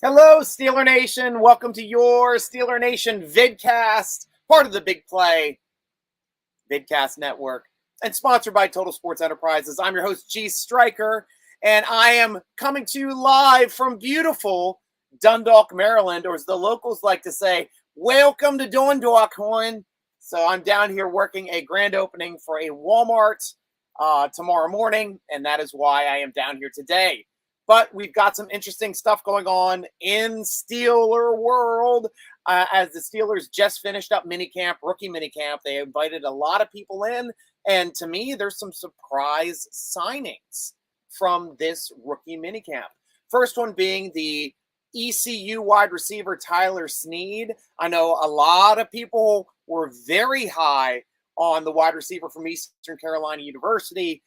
Hello, Steeler Nation. Welcome to your Steeler Nation Vidcast, part of the Big Play Vidcast Network, and sponsored by Total Sports Enterprises. I'm your host, G.Stryker, and I am coming to you live from beautiful Dundalk, Maryland, or as the locals like to say, welcome to Dundalk, Horn. So I'm down here working a grand opening for a Walmart tomorrow morning, and that is why I am down here today. But we've got some interesting stuff going on in Steeler world as the Steelers just finished up minicamp, rookie minicamp. They invited a lot of people in, and to me, there's some surprise signings from this rookie minicamp. First one being the ECU wide receiver Tyler Sneed. I know a lot of people were very high on the wide receiver from Eastern Carolina University,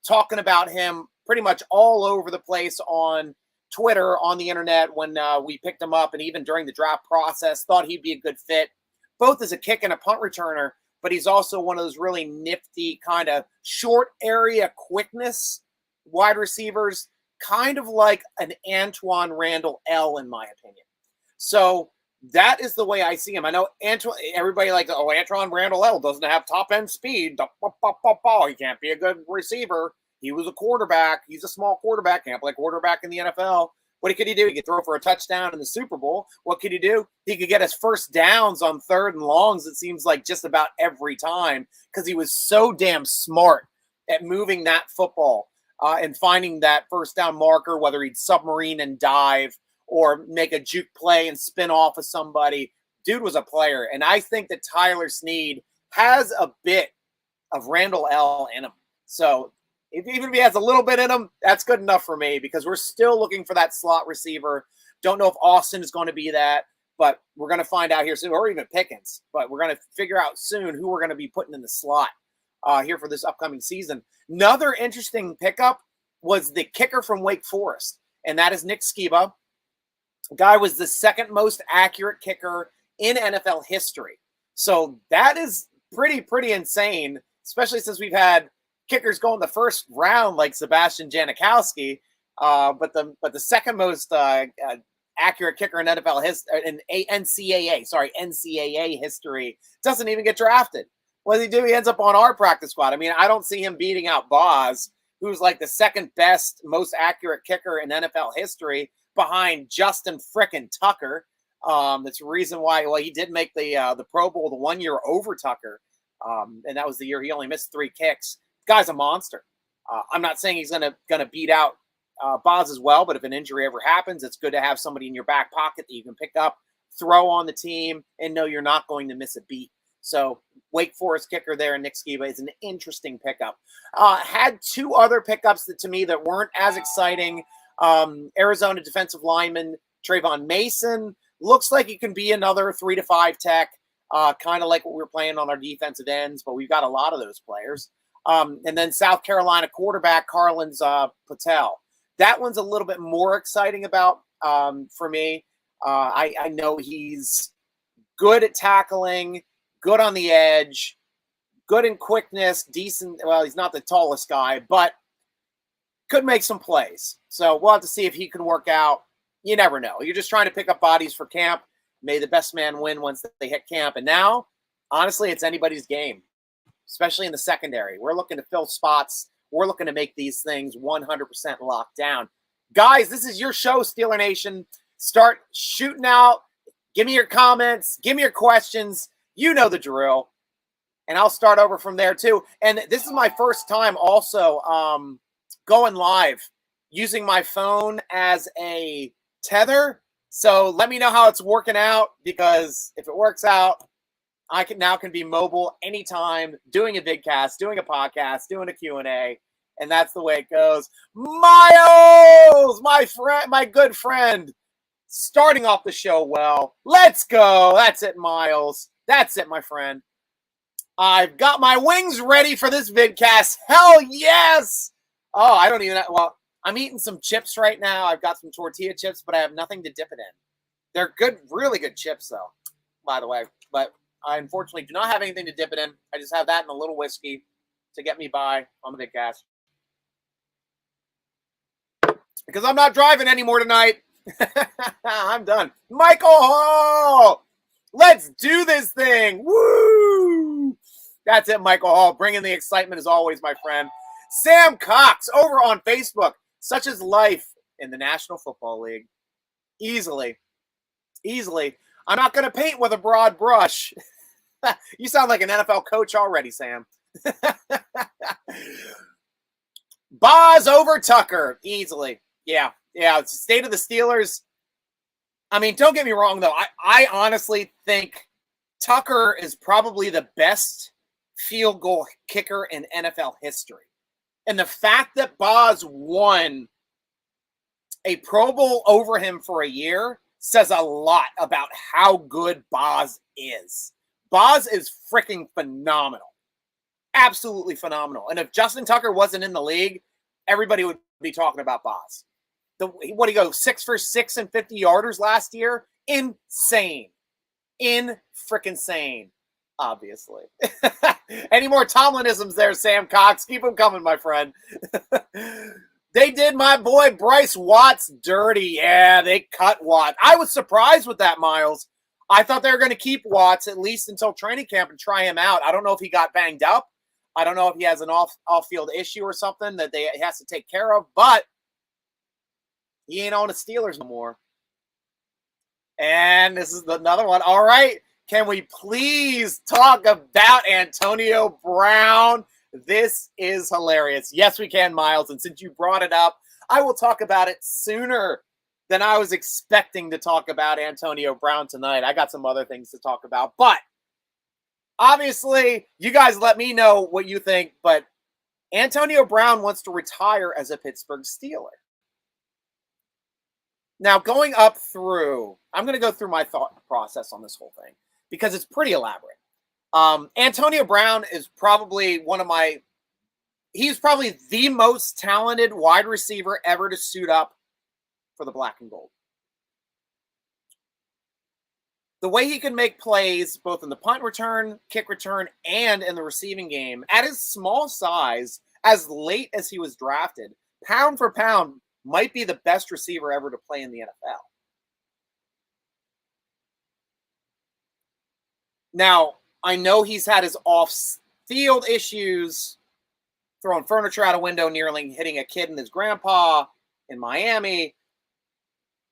talking about him pretty much all over the place on Twitter, on the internet when we picked him up, and even during the draft process, thought he'd be a good fit, both as a kick and a punt returner, but he's also one of those really nifty kind of short area quickness wide receivers, kind of like an Antoine Randall L, in my opinion. So that is the way I see him. I know everybody like, oh, Antoine Randall L doesn't have top end speed. He can't be a good receiver. He was a quarterback. He's a small quarterback. Can't play quarterback in the NFL. What could he do? He could throw for a touchdown in the Super Bowl. What could he do? He could get his first downs on third and longs, it seems like, just about every time, because he was so damn smart at moving that football and finding that first down marker, whether he'd submarine and dive or make a juke play and spin off of somebody. Dude was a player. And I think that Tyler Sneed has a bit of Randall L in him. So even if he has a little bit in him, that's good enough for me, because we're still looking for that slot receiver. Don't know if Austin is going to be that, but we're going to find out here soon, or even Pickens. But we're going to figure out soon who we're going to be putting in the slot here for this upcoming season. Another interesting pickup was the kicker from Wake Forest, and that is Nick Skiba. The guy was the second most accurate kicker in NFL history. So that is pretty insane, especially since we've had kickers go in the first round like Sebastian Janikowski, but the second most accurate kicker in NFL history, in NCAA history, doesn't even get drafted. What does he do? He ends up on our practice squad. I mean, I don't see him beating out Boz, who's like the second best, most accurate kicker in NFL history, behind Justin frickin' Tucker. That's the reason why. Well, he did make the Pro Bowl the 1 year over Tucker, and that was the year he only missed 3 kicks. Guy's a monster. I'm not saying he's gonna beat out Boz as well, but if an injury ever happens, it's good to have somebody in your back pocket that you can pick up, throw on the team, and know you're not going to miss a beat. So Wake Forest kicker there, and Nick Skiba, is an interesting pickup. Had 2 other pickups that to me that weren't as exciting. Arizona defensive lineman Trayvon Mason looks like he can be another 3 to 5 tech, kind of like what we were playing on our defensive ends, but we've got a lot of those players. And then South Carolina quarterback Carlins Patel. That one's a little bit more exciting about for me. I know he's good at tackling, good on the edge, good in quickness, decent. Well, he's not the tallest guy, but could make some plays. So we'll have to see if he can work out. You never know. You're just trying to pick up bodies for camp. May the best man win once they hit camp. And now, honestly, it's anybody's game, especially in the secondary. We're looking to fill spots. We're looking to make these things 100% locked down. Guys, this is your show, Steeler Nation. Start shooting out. Give me your comments. Give me your questions. You know the drill. And I'll start over from there, too. And this is my first time also going live using my phone as a tether. So let me know how it's working out, because if it works out, I can be mobile anytime, doing a vidcast, doing a podcast, doing a Q&A, and that's the way it goes. Miles, my friend, my good friend, starting off the show well. Let's go. That's it, Miles. That's it, my friend. I've got my wings ready for this vidcast. Hell yes. Oh, I don't even. Well, I'm eating some chips right now. I've got some tortilla chips, but I have nothing to dip it in. They're good, really good chips, though, by the way. But I unfortunately do not have anything to dip it in. I just have that and a little whiskey to get me by on the vidcast. Because I'm not driving anymore tonight. I'm done. Michael Hall! Let's do this thing! Woo! That's it, Michael Hall. Bringing the excitement as always, my friend. Sam Cox over on Facebook. Such is life in the National Football League. Easily. I'm not going to paint with a broad brush. You sound like an NFL coach already, Sam. Boz over Tucker. Easily. Yeah. It's the state of the Steelers. I mean, don't get me wrong, though. I honestly think Tucker is probably the best field goal kicker in NFL history. And the fact that Boz won a Pro Bowl over him for a year says a lot about how good Boz is. Boz is freaking phenomenal. Absolutely phenomenal. And if Justin Tucker wasn't in the league, everybody would be talking about Boz. What do you go, 6 for 6 and 50 yarders last year? Insane. In-freaking-sane, obviously. Any more Tomlinisms there, Sam Cox? Keep them coming, my friend. They did my boy Bryce Watts dirty. Yeah, they cut Watts. I was surprised with that, Miles. I thought they were going to keep Watts at least until training camp and try him out. I don't know if he got banged up. I don't know if he has an off-field issue or something that he has to take care of, but he ain't on the Steelers no more. And this is another one. All right. Can we please talk about Antonio Brown? This is hilarious. Yes, we can, Miles. And since you brought it up, I will talk about it sooner than I was expecting to talk about Antonio Brown tonight. I got some other things to talk about. But obviously, you guys let me know what you think. But Antonio Brown wants to retire as a Pittsburgh Steeler. Now, going up through, I'm going to go through my thought process on this whole thing because it's pretty elaborate. Antonio Brown is probably he's probably the most talented wide receiver ever to suit up for the black and gold. The way he can make plays both in the punt return, kick return, and in the receiving game at his small size, as late as he was drafted, pound for pound, might be the best receiver ever to play in the NFL. Now, I know he's had his off-field issues, throwing furniture out a window, nearly hitting a kid and his grandpa in Miami.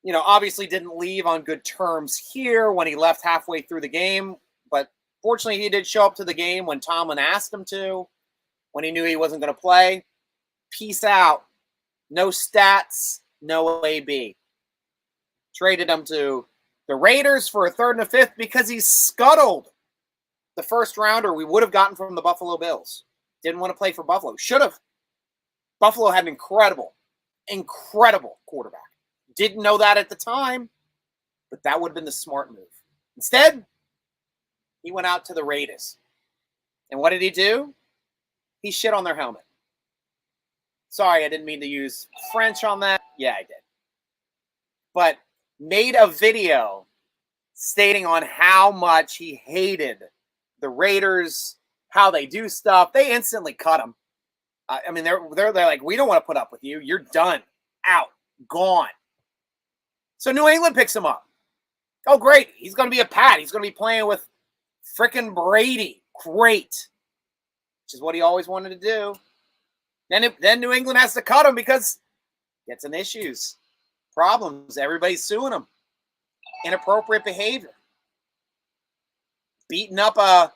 You know, obviously didn't leave on good terms here when he left halfway through the game. But fortunately, he did show up to the game when Tomlin asked him to, when he knew he wasn't going to play. Peace out. No stats, no AB. Traded him to the Raiders for a 3rd and a 5th because he scuttled the first rounder we would have gotten from the Buffalo Bills. Didn't want to play for Buffalo. Should have. Buffalo had an incredible quarterback. Didn't know that at the time, but that would have been the smart move. Instead, he went out to the Raiders. And what did he do? He shit on their helmet. Sorry, I didn't mean to use French on that. Yeah, I did. But made a video stating on how much he hated the Raiders, how they do stuff. They instantly cut him. I mean, they're like, we don't want to put up with you. You're done. Out. Gone. So New England picks him up. Oh, great. He's going to be a Pat. He's going to be playing with frickin' Brady. Great. Which is what he always wanted to do. Then New England has to cut him because gets in issues, problems. Everybody's suing him. Inappropriate behavior. Beating up a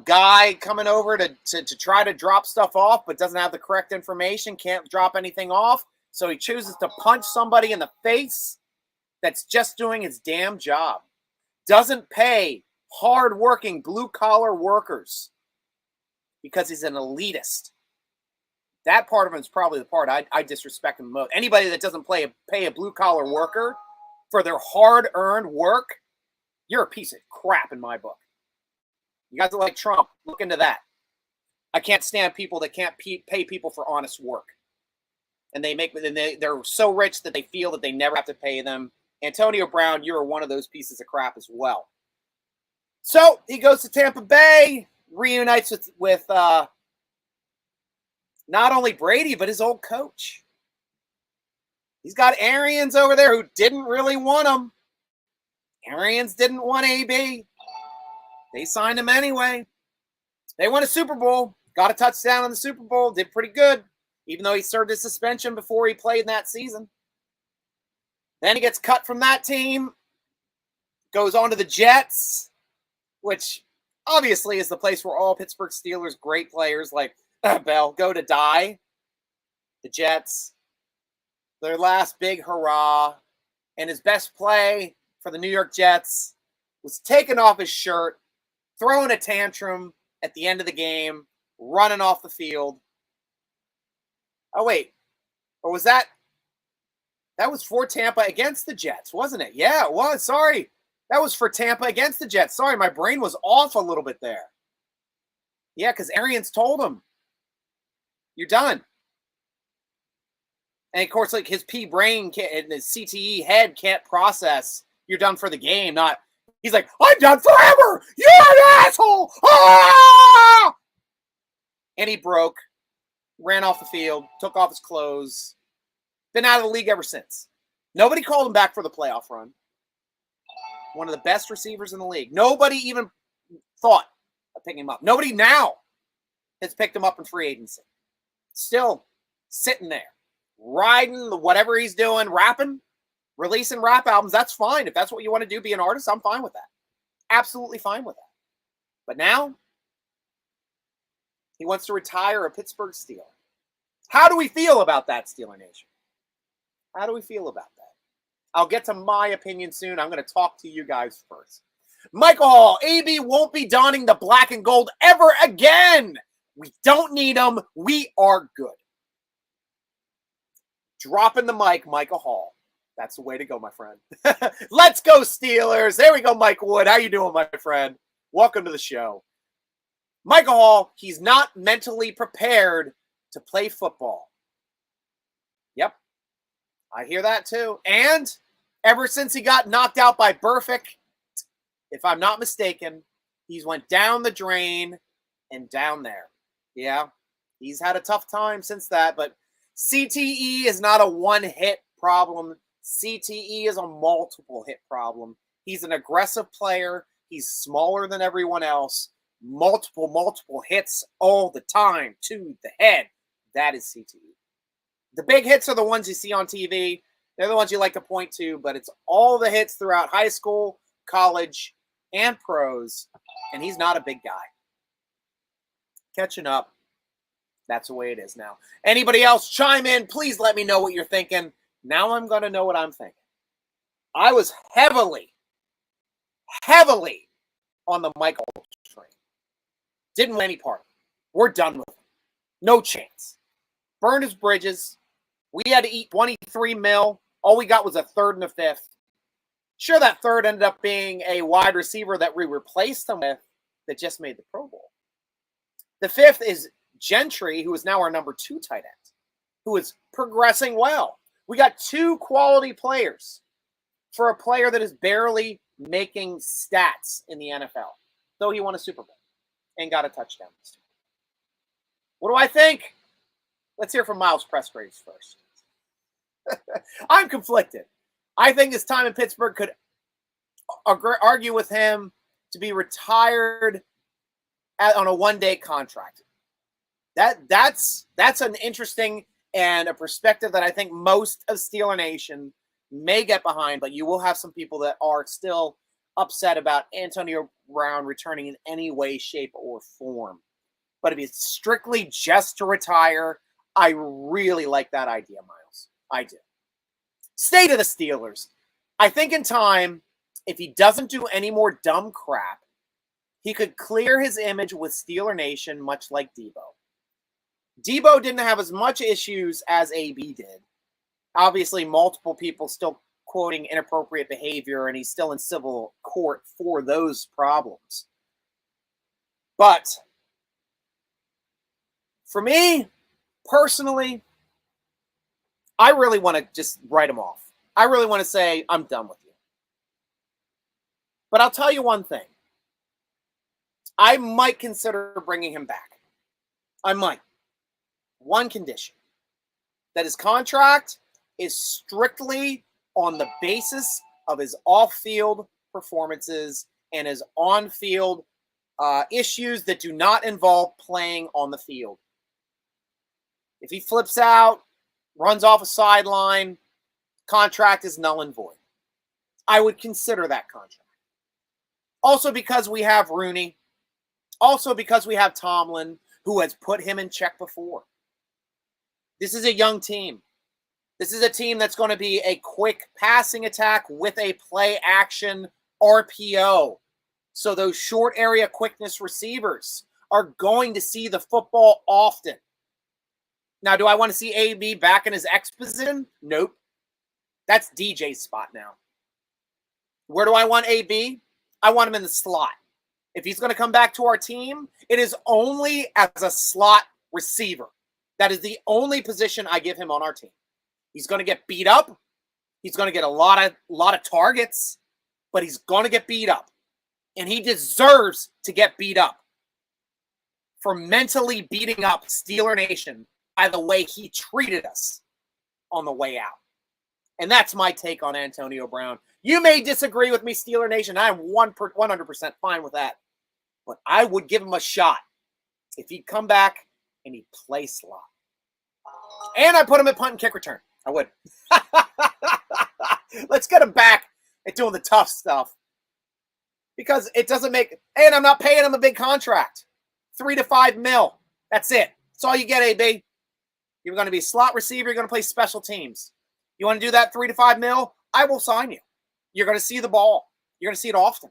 guy coming over to try to drop stuff off but doesn't have the correct information, can't drop anything off. So he chooses to punch somebody in the face that's just doing his damn job. Doesn't pay hard-working blue-collar workers because he's an elitist. That part of him is probably the part I disrespect him most. Anybody that doesn't pay a blue-collar worker for their hard-earned work, you're a piece of crap in my book. You guys are like Trump. Look into that. I can't stand people that can't pay people for honest work. And they're so rich that they feel that they never have to pay them. Antonio Brown, you're one of those pieces of crap as well. So he goes to Tampa Bay, reunites with not only Brady, but his old coach. He's got Arians over there who didn't really want him. Arians didn't want AB. They signed him anyway. They won a Super Bowl, got a touchdown in the Super Bowl, did pretty good, even though he served his suspension before he played in that season. Then he gets cut from that team, goes on to the Jets, which obviously is the place where all Pittsburgh Steelers great players like Bell go to die. The Jets, their last big hurrah, and his best play for the New York Jets was taking off his shirt, throwing a tantrum at the end of the game, running off the field. Oh, wait. Or was that was for Tampa against the Jets, wasn't it? Yeah, it was. Sorry. That was for Tampa against the Jets. Sorry, my brain was off a little bit there. Yeah, because Arians told him, you're done. And, of course, like his P brain and his CTE head can't process, you're done for the game. Not, he's like, I'm done forever. You're an asshole. Ah! And he broke, ran off the field, took off his clothes. Been out of the league ever since. Nobody called him back for the playoff run. One of the best receivers in the league. Nobody even thought of picking him up. Nobody now has picked him up in free agency. Still sitting there, riding whatever he's doing, rapping, releasing rap albums. That's fine. If that's what you want to do, be an artist, I'm fine with that. Absolutely fine with that. But now, he wants to retire a Pittsburgh Steeler. How do we feel about that, Steeler Nation? How do we feel about that? I'll get to my opinion soon. I'm going to talk to you guys first. Michael Hall, AB won't be donning the black and gold ever again. We don't need them. We are good. Dropping the mic, Michael Hall. That's the way to go, my friend. Let's go, Steelers. There we go, Mike Wood. How you doing, my friend? Welcome to the show. Michael Hall, he's not mentally prepared to play football. Yep. I hear that too. And ever since he got knocked out by Burfict, if I'm not mistaken, he's went down the drain and down there. Yeah, he's had a tough time since that, but CTE is not a one-hit problem. CTE is a multiple-hit problem. He's an aggressive player. He's smaller than everyone else. Multiple hits all the time to the head. That is CTE. The big hits are the ones you see on TV. They're the ones you like to point to, but it's all the hits throughout high school, college, and pros, and he's not a big guy. Catching up. That's the way it is now. Anybody else chime in? Please let me know what you're thinking. Now I'm going to know what I'm thinking. I was heavily on the Michael train. Didn't want any part. We're done with him. No chance. Burned his bridges. We had to eat 23 mil. All we got was a third and a fifth. Sure, that third ended up being a wide receiver that we replaced him with that just made the Pro Bowl. The fifth is Gentry, who is now our number 2 tight end, who is progressing well. We got 2 quality players for a player that is barely making stats in the NFL, though he won a Super Bowl and got a touchdown. What do I think? Let's hear from Miles Pressgraves first. I'm conflicted. I think his time in Pittsburgh could argue with him to be retired on a one-day contract. That's an interesting and a perspective that I think most of Steeler Nation may get behind, but you will have some people that are still upset about Antonio Brown returning in any way, shape, or form. But if it's strictly just to retire, I really like that idea, Miles. I do. State of the Steelers. I think in time, if he doesn't do any more dumb crap, he could clear his image with Steeler Nation, much like Debo. Debo didn't have as much issues as AB did. Obviously, multiple people still quoting inappropriate behavior, and he's still in civil court for those problems. But for me, personally, I really want to just write him off. I really want to say, I'm done with you. But I'll tell you one thing. I might consider bringing him back. I might. One condition. That his contract is strictly on the basis of his off-field performances and his on-field issues that do not involve playing on the field. If he flips out, runs off a sideline, contract is null and void. I would consider that contract. Also because we have Rooney. Also because we have Tomlin, who has put him in check before. This is a young team. This is a team that's going to be a quick passing attack with a play action RPO. So those short area quickness receivers are going to see the football often. Now, do I want to see AB back in his X position? Nope. That's DJ's spot now. Where do I want AB? I want him in the slot. If he's going to come back to our team, it is only as a slot receiver. That is the only position I give him on our team. He's going to get beat up. He's going to get a lot of targets, but he's going to get beat up. And he deserves to get beat up for mentally beating up Steeler Nation by the way he treated us on the way out. And that's my take on Antonio Brown. You may disagree with me, Steeler Nation. I'm 100% fine with that. But I would give him a shot if he'd come back and he'd play slot. And I put him at punt and kick return. I would. Let's get him back at doing the tough stuff. Because it doesn't make... And I'm not paying him a big contract. $3 to $5 million. That's it. That's all you get, AB. You're going to be a slot receiver. You're going to play special teams. You want to do that $3 to $5 million? I will sign you. You're going to see the ball. You're going to see it often.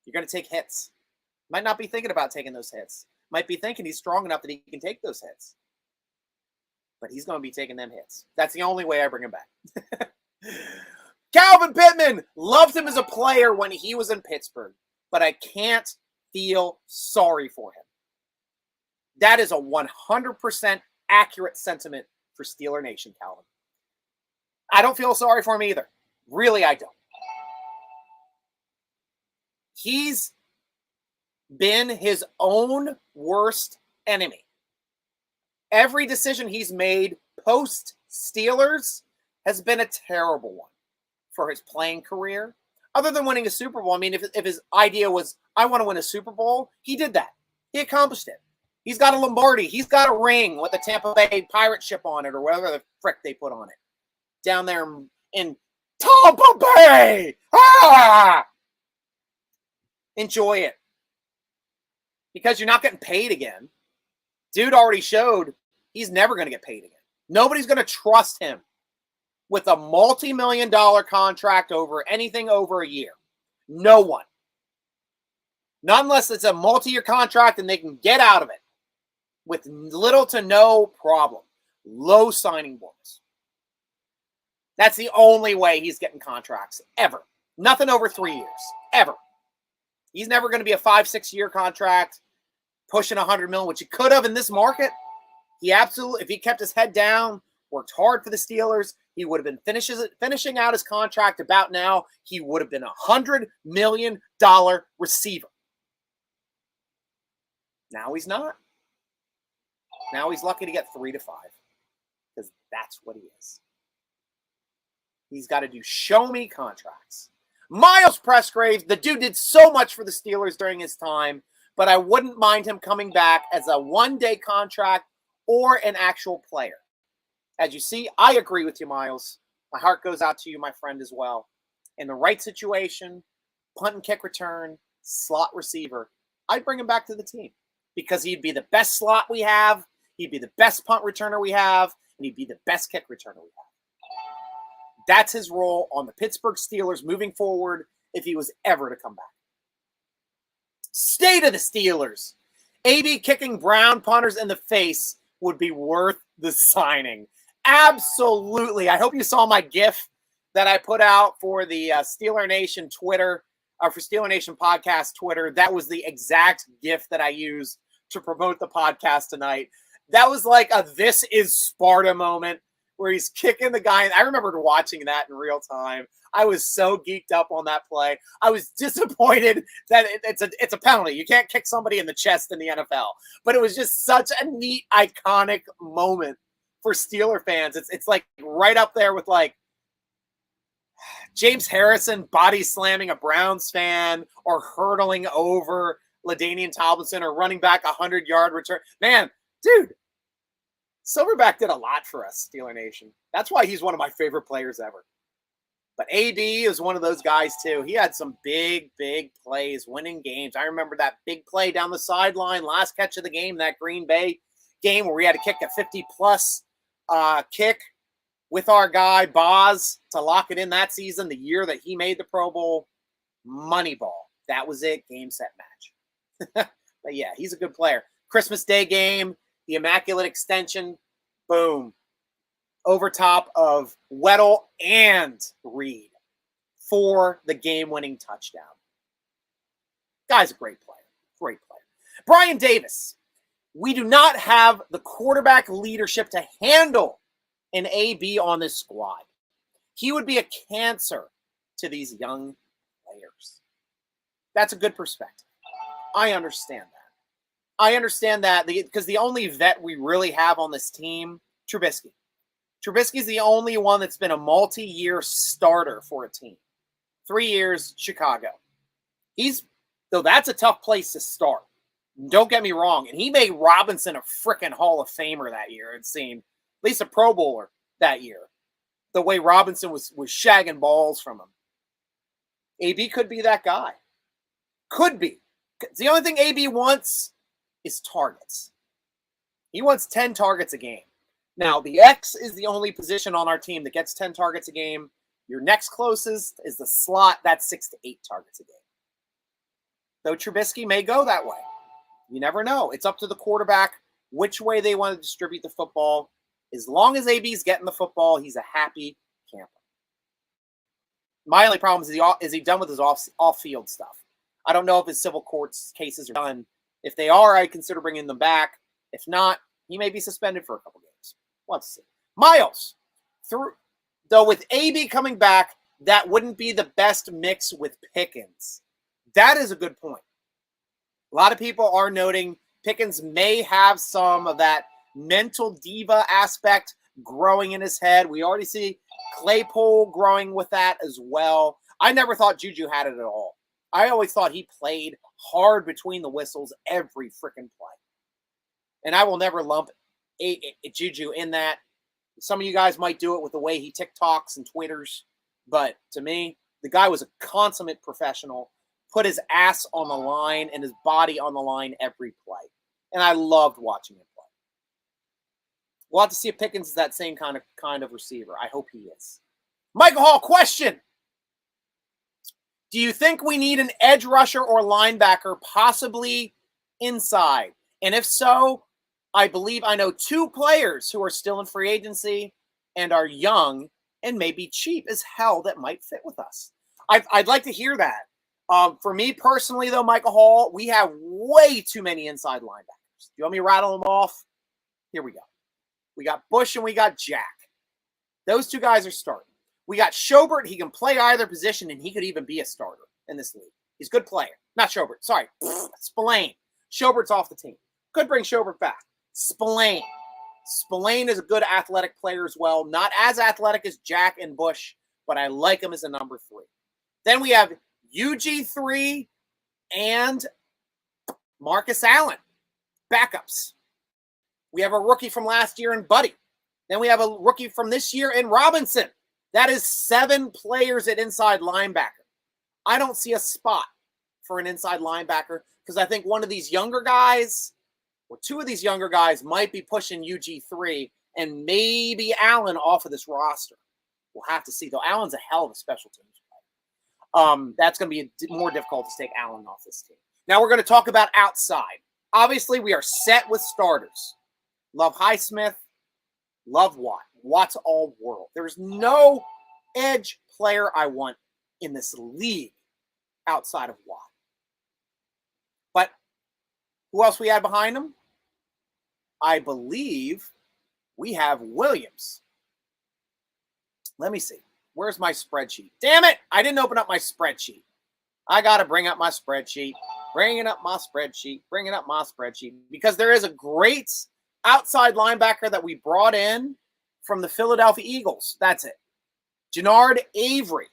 You're going to take hits. Might not be thinking about taking those hits. Might be thinking he's strong enough that he can take those hits. But he's going to be taking them hits. That's the only way I bring him back. Calvin Pittman. Loved him as a player when he was in Pittsburgh. But I can't feel sorry for him. That is a 100% accurate sentiment for Steeler Nation, Calvin. I don't feel sorry for him either. Really, I don't. He's been his own worst enemy. Every decision he's made post-Steelers has been a terrible one for his playing career. Other than winning a Super Bowl, I mean, if his idea was, I want to win a Super Bowl, he did that. He accomplished it. He's got a Lombardi. He's got a ring with the Tampa Bay pirate ship on it or whatever the frick they put on it. Down there in Tampa Bay. Ah! Enjoy it. Because you're not getting paid again. Dude already showed he's never going to get paid again. Nobody's going to trust him with a multi-million-dollar contract over anything over a year. No one. Not unless it's a multi-year contract and they can get out of it with little to no problem. Low signing bonus. That's the only way he's getting contracts ever. Nothing over 3 years. Ever. He's never going to be a 5-6 year contract pushing $100 million, which he could have in this market. He absolutely, if he kept his head down, worked hard for the Steelers, he would have been finishing out his contract about now. He would have been a $100 million receiver. Now he's not. Now he's lucky to get 3 to 5 because that's what he is. He's got to do show-me contracts. Miles Pressgrave, the dude did so much for the Steelers during his time, but I wouldn't mind him coming back as a one-day contract or an actual player. As you see, I agree with you, Miles. My heart goes out to you, my friend, as well. In the right situation, punt and kick return, slot receiver, I'd bring him back to the team because he'd be the best slot we have, he'd be the best punt returner we have, and he'd be the best kick returner we have. That's his role on the Pittsburgh Steelers moving forward if he was ever to come back. State of the Steelers. AB kicking Brown punters in the face would be worth the signing. Absolutely. I hope you saw my GIF that I put out for the Steeler Nation Twitter, or for Steeler Nation Podcast Twitter. That was the exact GIF that I used to promote the podcast tonight. That was like a This Is Sparta moment where he's kicking the guy. I remember watching that in real time. I was so geeked up on that play. I was disappointed that it's a penalty. You can't kick somebody in the chest in the NFL. But it was just such a neat, iconic moment for Steeler fans. It's like right up there with like James Harrison body slamming a Browns fan or hurdling over LaDainian Tomlinson or running back 100-yard return. Man, dude, Silverback did a lot for us, Steeler Nation. That's why he's one of my favorite players ever. But AB is one of those guys, too. He had some big, big plays, winning games. I remember that big play down the sideline, last catch of the game, that Green Bay game where we had to kick a 50-plus kick with our guy, Boz, to lock it in that season, the year that he made the Pro Bowl. Moneyball. That was it. Game, set, match. But, yeah, he's a good player. Christmas Day game, the Immaculate Extension, boom. Over top of Weddle and Reed for the game-winning touchdown. Guy's a great player. Great player. Brian Davis. We do not have the quarterback leadership to handle an AB on this squad. He would be a cancer to these young players. That's a good perspective. I understand that. I understand that because the only vet we really have on this team, Trubisky. Trubisky's the only one that's been a multi-year starter for a team. 3 years, Chicago. Though that's a tough place to start. Don't get me wrong. And he made Robinson a freaking Hall of Famer that year, it seemed. At least a Pro Bowler that year. The way Robinson was shagging balls from him. AB could be that guy. Could be. The only thing AB wants is targets. He wants 10 targets a game. Now, the X is the only position on our team that gets 10 targets a game. Your next closest is the slot. That's 6 to 8 targets a game. Though Trubisky may go that way. You never know. It's up to the quarterback which way they want to distribute the football. As long as AB's getting the football, he's a happy camper. My only problem is he done with his off-field stuff. I don't know if his civil courts cases are done. If they are, I consider bringing them back. If not, he may be suspended for a couple games. Let's see. Miles, though with AB coming back, that wouldn't be the best mix with Pickens. That is a good point. A lot of people are noting Pickens may have some of that mental diva aspect growing in his head. We already see Claypool growing with that as well. I never thought Juju had it at all. I always thought he played hard between the whistles every freaking play. And I will never lump Juju in that. Some of you guys might do it with the way he TikToks and Twitters, but to me, the guy was a consummate professional, put his ass on the line and his body on the line every play. And I loved watching him play. We'll have to see if Pickens is that same kind of receiver. I hope he is. Michael Hall, question. Do you think we need an edge rusher or linebacker, possibly inside? And if so, I believe I know 2 players who are still in free agency and are young and maybe cheap as hell that might fit with us. I'd like to hear that. For me personally, though, Michael Hall, we have way too many inside linebackers. Do you want me to rattle them off? Here we go. We got Bush and we got Jack. Those 2 guys are starting. We got Schobert. He can play either position, and he could even be a starter in this league. He's a good player. Not Schobert. Sorry. Spillane. Schobert's off the team. Could bring Schobert back. Spillane. Spillane is a good athletic player as well. Not as athletic as Jack and Bush, but I like him as a number 3. Then we have UG3 and Marcus Allen. Backups. We have a rookie from last year in Buddy. Then we have a rookie from this year in Robinson. That is 7 players at inside linebacker. I don't see a spot for an inside linebacker because I think one of these younger guys or 2 of these younger guys might be pushing UG3 and maybe Allen off of this roster. We'll have to see, though. Allen's a hell of a special teams player. That's going to be more difficult to take Allen off this team. Now we're going to talk about outside. Obviously, we are set with starters. Love Highsmith. Love Watt. Watt's all world. There's no edge player I want in this league outside of Watt. But who else we had behind him? I believe we have Williams. Let me see. Where's my spreadsheet? Damn it! I didn't open up my spreadsheet. I got to bring up my spreadsheet. Bringing up my spreadsheet. Bringing up my spreadsheet. Because there is a great outside linebacker that we brought in from the Philadelphia Eagles. That's it. Gennard Avery.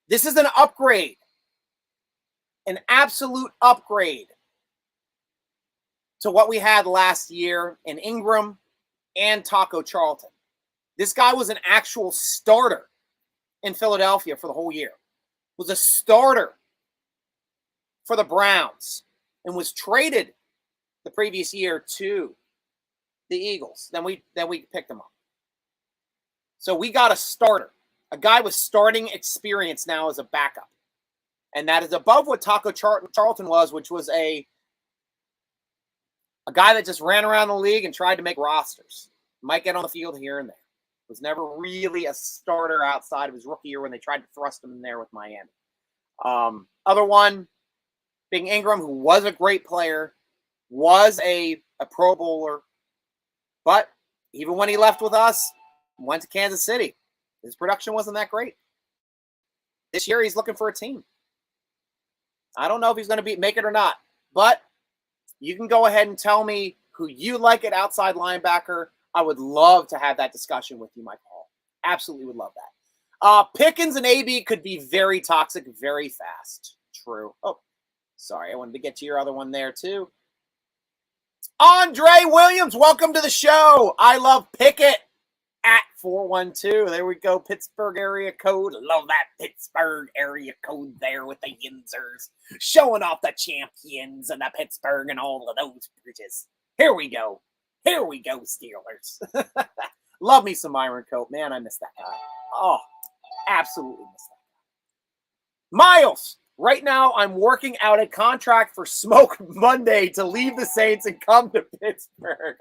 This is an upgrade. An absolute upgrade to what we had last year in Ingram and Taco Charlton. This guy was an actual starter in Philadelphia for the whole year. Was a starter for the Browns and was traded the previous year to the Eagles. Then we picked him up. So we got a starter, a guy with starting experience now as a backup. And that is above what Taco Charlton was, which was a guy that just ran around the league and tried to make rosters. Might get on the field here and there. Was never really a starter outside of his rookie year when they tried to thrust him in there with Miami. Other one, being Ingram, who was a great player, was a Pro Bowler, but even when he left with us, went to Kansas City, his production wasn't that great. This year, he's looking for a team. I don't know if he's going to make it or not, but you can go ahead and tell me who you like at outside linebacker. I would love to have that discussion with you, Mike Hall. Absolutely would love that. Pickens and AB could be very toxic very fast. True. Oh, sorry. I wanted to get to your other one there, too. Andre Williams, welcome to the show. I love Pickett at 412. There we go. Pittsburgh area code. Love that Pittsburgh area code there with the Yinzers. Showing off the champions and the Pittsburgh and all of those bridges. Here we go. Here we go, Steelers. Love me some Myron Cope. Man, I miss that guy. Oh, absolutely miss that guy. Miles, right now I'm working out a contract for Smoke Monday to leave the Saints and come to Pittsburgh.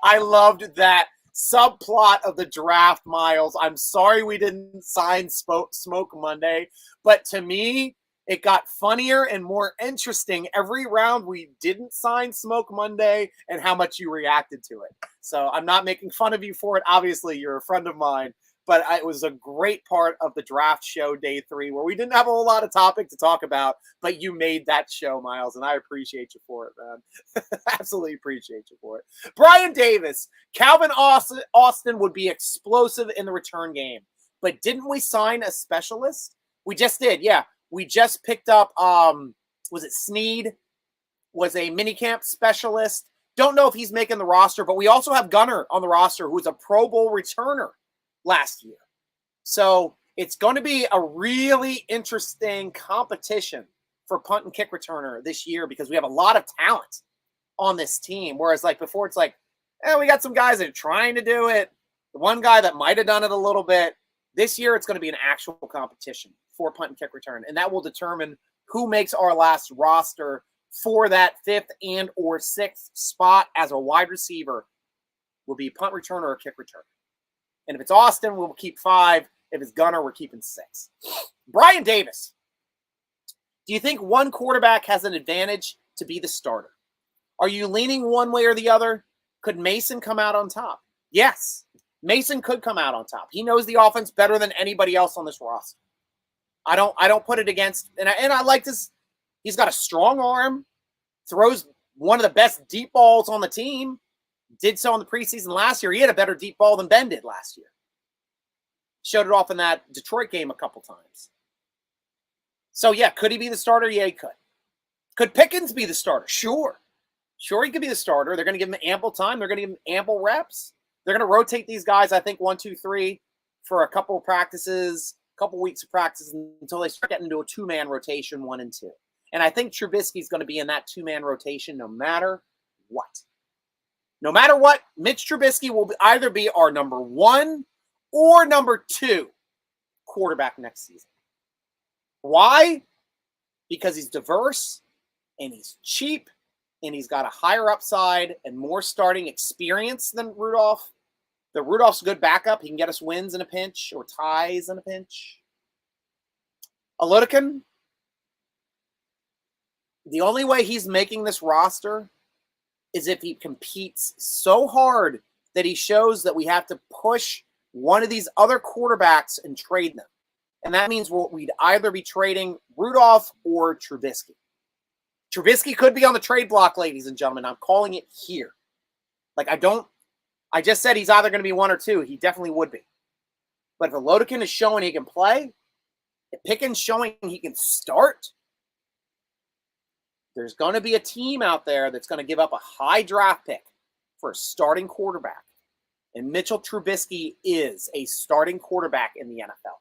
I loved that subplot of the draft, Miles. I'm sorry we didn't sign Smoke Monday, but to me, it got funnier and more interesting every round we didn't sign Smoke Monday and how much you reacted to it. So I'm not making fun of you for it. Obviously, you're a friend of mine, but it was a great part of the draft show day 3 where we didn't have a whole lot of topic to talk about, but you made that show, Miles, and I appreciate you for it, man. Absolutely appreciate you for it. Brian Davis, Calvin Austin would be explosive in the return game, but didn't we sign a specialist? We just did, yeah. We just picked up, was it Sneed? Was a minicamp specialist. Don't know if he's making the roster, but we also have Gunner on the roster, who was a Pro Bowl returner last year. So it's going to be a really interesting competition for punt and kick returner this year because we have a lot of talent on this team. Whereas like before, it's like, we got some guys that are trying to do it. The one guy that might have done it a little bit. This year, it's going to be an actual competition for punt and kick return, and that will determine who makes our last roster for that 5th and or 6th spot as a wide receiver. Will be punt returner or kick returner. And if it's Austin, we'll keep 5. If it's Gunner, we're keeping 6. Brian Davis, do you think one quarterback has an advantage to be the starter? Are you leaning one way or the other? Could Mason come out on top? Yes. Mason could come out on top. He knows the offense better than anybody else on this roster. I don't put it against, and I like this. He's got a strong arm, throws one of the best deep balls on the team. Did so in the preseason last year. He had a better deep ball than Ben did last year. Showed it off in that Detroit game a couple times. So yeah, could he be the starter? Yeah, he could. Could Pickens be the starter? Sure, he could be the starter. They're going to give him ample time. They're going to give him ample reps. They're going to rotate these guys, I think, 1, 2, 3 for a couple of practices, a couple weeks of practice until they start getting into a 2-man rotation, 1 and 2. And I think Trubisky's going to be in that 2-man rotation no matter what. No matter what, Mitch Trubisky will either be our number 1 or number 2 quarterback next season. Why? Because he's diverse and he's cheap. And he's got a higher upside and more starting experience than Rudolph. The Rudolph's a good backup. He can get us wins in a pinch or ties in a pinch. Alodikin, the only way he's making this roster is if he competes so hard that he shows that we have to push one of these other quarterbacks and trade them. And that means we'd either be trading Rudolph or Trubisky. Trubisky could be on the trade block, ladies and gentlemen. I'm calling it here. Like, I just said he's either going to be one or two. He definitely would be. But if Olodekin is showing he can play, if Pickens showing he can start, there's going to be a team out there that's going to give up a high draft pick for a starting quarterback. And Mitchell Trubisky is a starting quarterback in the NFL.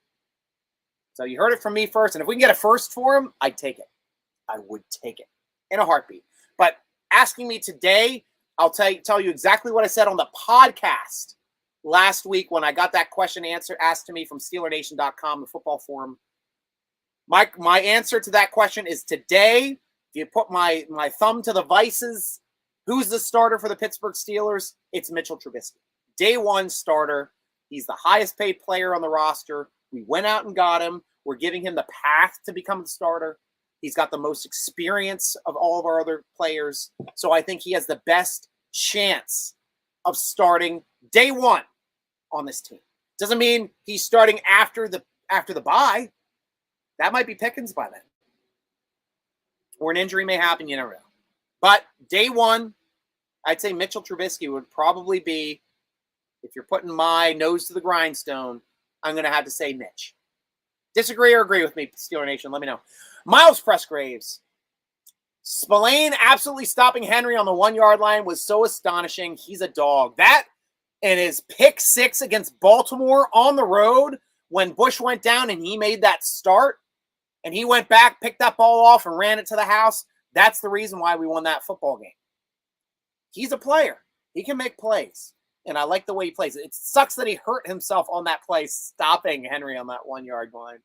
So you heard it from me first. And if we can get a first for him, I'd take it. I would take it in a heartbeat. But asking me today, I'll tell you exactly what I said on the podcast last week when I got that question asked to me from SteelerNation.com, the football forum. My answer to that question is today, if you put my thumb to the vices, who's the starter for the Pittsburgh Steelers? It's Mitchell Trubisky. Day one starter. He's the highest paid player on the roster. We went out and got him. We're giving him the path to become the starter. He's got the most experience of all of our other players. So I think he has the best chance of starting day one on this team. Doesn't mean he's starting after the bye. That might be Pickens by then. Or an injury may happen, you never know. But day one, I'd say Mitchell Trubisky would probably be, if you're putting my nose to the grindstone, I'm going to have to say Mitch. Disagree or agree with me, Steeler Nation? Let me know. Miles Pressgraves. Spillane absolutely stopping Henry on the 1-yard line was so astonishing. He's a dog. That and his pick six against Baltimore on the road when Bush went down and he made that start and he went back, picked that ball off and ran it to the house. That's the reason why we won that football game. He's a player. He can make plays. And I like the way he plays. It sucks that he hurt himself on that play, stopping Henry on that 1-yard line.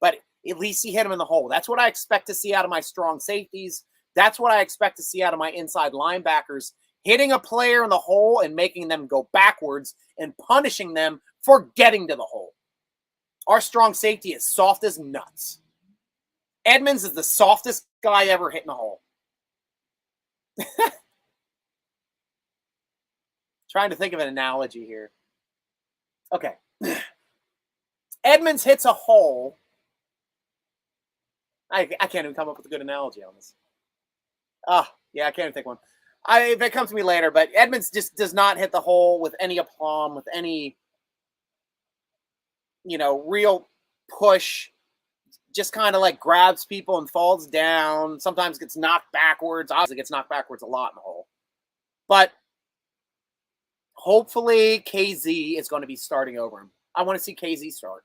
But at least he hit him in the hole. That's what I expect to see out of my strong safeties. That's what I expect to see out of my inside linebackers. Hitting a player in the hole and making them go backwards and punishing them for getting to the hole. Our strong safety is soft as nuts. Edmonds is the softest guy ever hitting a hole. Trying to think of an analogy here. Okay. Edmonds hits a hole. I can't even come up with a good analogy on this. Yeah, I can't even think one. If it comes to me later, but Edmonds just does not hit the hole with any aplomb, with any, real push. Just kind of like grabs people and falls down. Sometimes gets knocked backwards. Obviously gets knocked backwards a lot in the hole. But hopefully KZ is going to be starting over him. I want to see KZ start.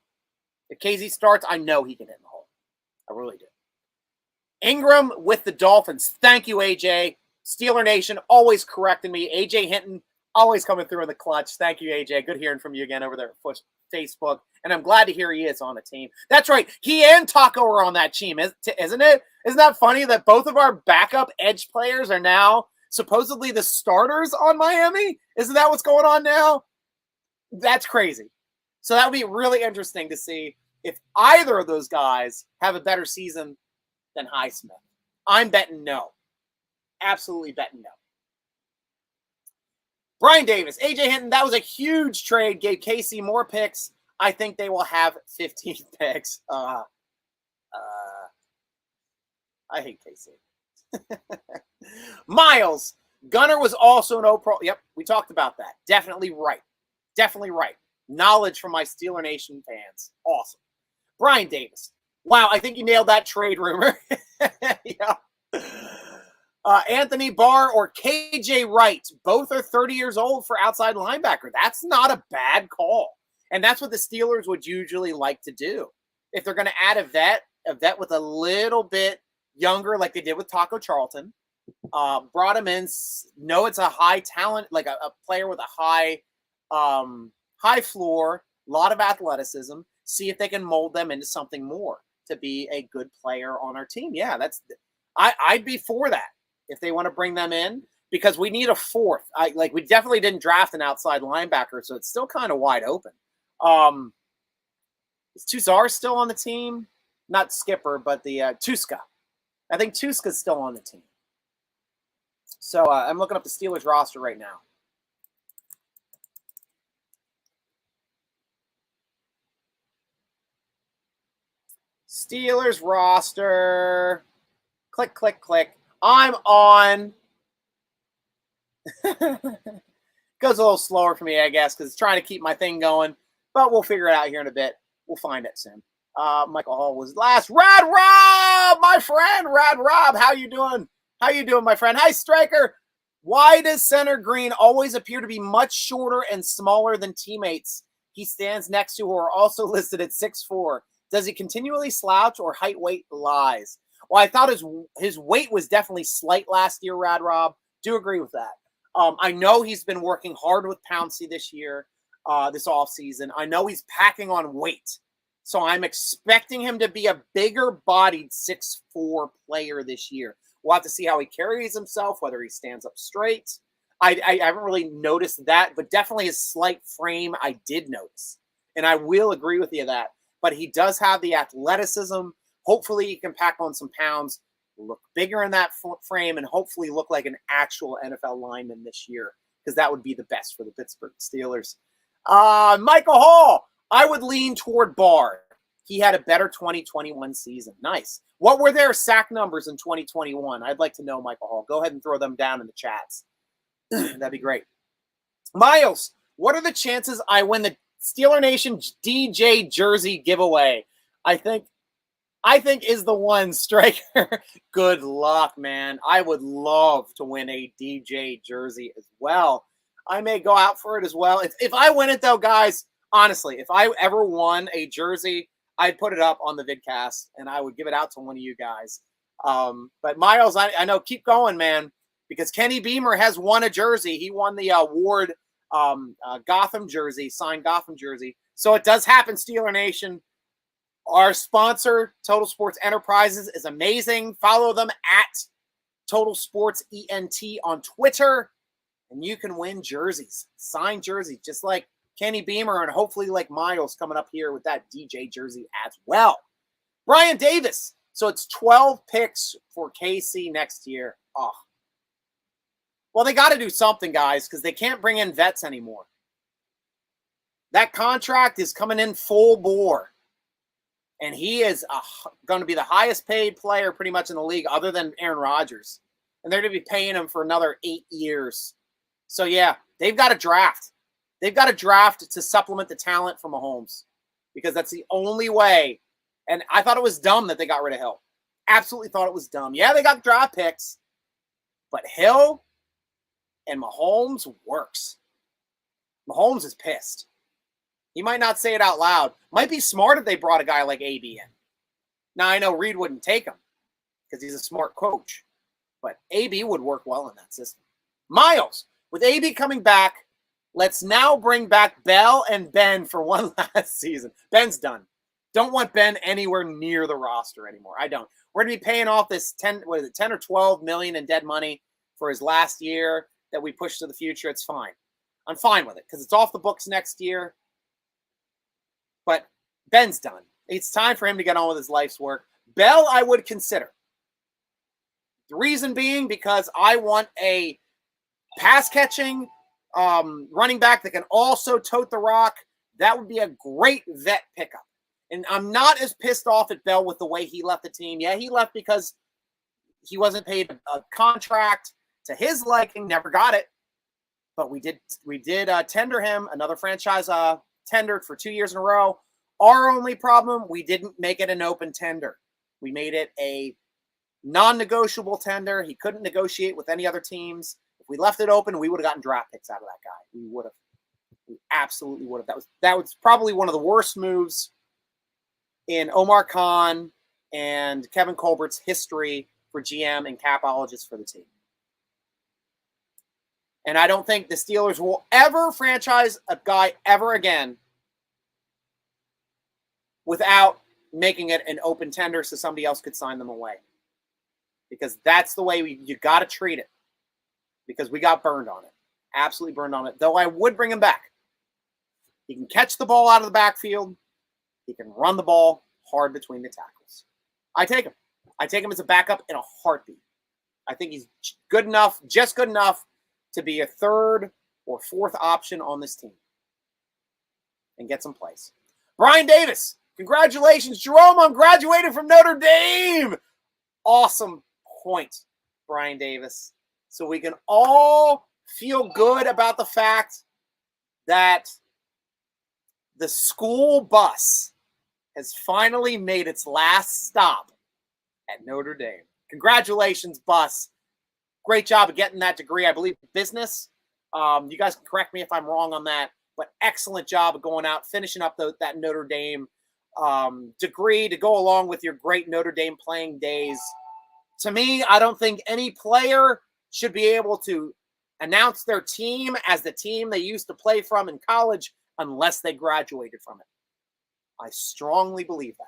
If KZ starts, I know he can hit in the hole. I really do. Ingram with the Dolphins. Thank you, AJ. Steeler Nation, always correcting me. AJ Hinton, always coming through in the clutch. Thank you, AJ. Good hearing from you again over there at Facebook. And I'm glad to hear he is on the team. That's right. He and Taco are on that team, isn't it? Isn't that funny that both of our backup edge players are now supposedly the starters on Miami? Isn't that what's going on now? That's crazy. So that would be really interesting to see if either of those guys have a better season than Highsmith. I'm betting no. Absolutely betting no. Brian Davis, AJ Hinton, that was a huge trade. Gave KC more picks. I think they will have 15 picks. I hate KC. Miles, Gunner was also an O-Pro. Yep, we talked about that. Definitely right. Definitely right. Knowledge from my Steeler Nation fans. Awesome. Brian Davis. Wow, I think you nailed that trade rumor. Yeah. Anthony Barr or KJ Wright. Both are 30 years old for outside linebacker. That's not a bad call. And that's what the Steelers would usually like to do. If they're going to add a vet with a little bit younger, like they did with Taco Charlton, brought him in, know it's a high talent, like a player with a high floor, a lot of athleticism, see if they can mold them into something more to be a good player on our team. Yeah, I'd be for that if they want to bring them in, because we need a fourth. We definitely didn't draft an outside linebacker, so it's still kind of wide open. Is Tuzar still on the team? Not Skipper, but the Tuska. I think Tuska's still on the team. So I'm looking up the Steelers roster right now. Steelers roster. Click, click, click. I'm on. Goes a little slower for me, I guess, because it's trying to keep my thing going. But we'll figure it out here in a bit. We'll find it soon. Michael Hall was last. Rad Rob, my friend. Rad Rob, how you doing? How you doing, my friend? Hi, Striker. Why does Center Green always appear to be much shorter and smaller than teammates he stands next to who are also listed at 6'4"? Does he continually slouch or height weight lies? Well, I thought his weight was definitely slight last year, Rad Rob. Do agree with that. I know he's been working hard with Pouncey this year, this offseason. I know he's packing on weight. So I'm expecting him to be a bigger-bodied 6'4" player this year. We'll have to see how he carries himself, whether he stands up straight. I haven't really noticed that, but definitely his slight frame I did notice. And I will agree with you that. But he does have the athleticism. Hopefully he can pack on some pounds, look bigger in that frame, and hopefully look like an actual NFL lineman this year, because that would be the best for the Pittsburgh Steelers. Michael Hall, I would lean toward Bard. He had a better 2021 season. Nice. What were their sack numbers in 2021? I'd like to know, Michael Hall. Go ahead and throw them down in the chats. That'd be great. Miles, what are the chances I win the Steeler Nation DJ jersey giveaway? I think is the one, Striker. Good luck, man. I would love to win a DJ jersey as well. I may go out for it as well. If I win it, though, guys, honestly, if I ever won a jersey, I'd put it up on the vidcast, and I would give it out to one of you guys. But Miles, I know, keep going, man, because Kenny Beamer has won a jersey. He won the Ward Gotham jersey, signed Gotham jersey. So it does happen, Steeler Nation. Our sponsor, Total Sports Enterprises, is amazing. Follow them at Total Sports ENT on Twitter, and you can win jerseys, signed jerseys, just like Kenny Beamer, and hopefully like Miles coming up here with that DJ jersey as well. Brian Davis. So it's 12 picks for KC next year. Oh. Well, they got to do something, guys, because they can't bring in vets anymore. That contract is coming in full bore. And he is going to be the highest paid player pretty much in the league other than Aaron Rodgers. And they're going to be paying him for another 8 years. So, yeah, they've got to draft. They've got to draft to supplement the talent from Mahomes, because that's the only way. And I thought it was dumb that they got rid of Hill. Absolutely thought it was dumb. Yeah, they got draft picks, but Hill and Mahomes works. Mahomes is pissed. He might not say it out loud. Might be smart if they brought a guy like AB in. Now, I know Reed wouldn't take him because he's a smart coach, but AB would work well in that system. Miles, with AB coming back, let's now bring back Bell and Ben for one last season. Ben's done. Don't want Ben anywhere near the roster anymore. I don't. We're going to be paying off this 10 or 12 million in dead money for his last year that we push to the future. It's fine. I'm fine with it because it's off the books next year. But Ben's done. It's time for him to get on with his life's work. Bell, I would consider. The reason being because I want a pass-catching running back that can also tote the rock. That would be a great vet pickup. And I'm not as pissed off at Bell with the way he left the team. Yeah, he left because he wasn't paid a contract to his liking, never got it. But we did tender him, another franchise tendered for 2 years in a row. Our only problem, we didn't make it an open tender. We made it a non-negotiable tender. He couldn't negotiate with any other teams. If we left it open, we would have gotten draft picks out of that guy. We would have. We absolutely would have. That was probably one of the worst moves in Omar Khan and Kevin Colbert's history for GM and capologist for the team. And I don't think the Steelers will ever franchise a guy ever again without making it an open tender so somebody else could sign them away. Because that's the way you got to treat it. Because we got burned on it. Absolutely burned on it. Though I would bring him back. He can catch the ball out of the backfield. He can run the ball hard between the tackles. I take him. I take him as a backup in a heartbeat. I think he's good enough, just good enough to be a third or fourth option on this team and get some plays. Brian Davis, congratulations. Jerome, I'm graduated from Notre Dame. Awesome point, Brian Davis. So we can all feel good about the fact that the school bus has finally made its last stop at Notre Dame. Congratulations, bus. Great job of getting that degree. I believe business. You guys can correct me if I'm wrong on that, but excellent job of going out, finishing up that Notre Dame degree to go along with your great Notre Dame playing days. To me, I don't think any player should be able to announce their team as the team they used to play from in college unless they graduated from it. I strongly believe that.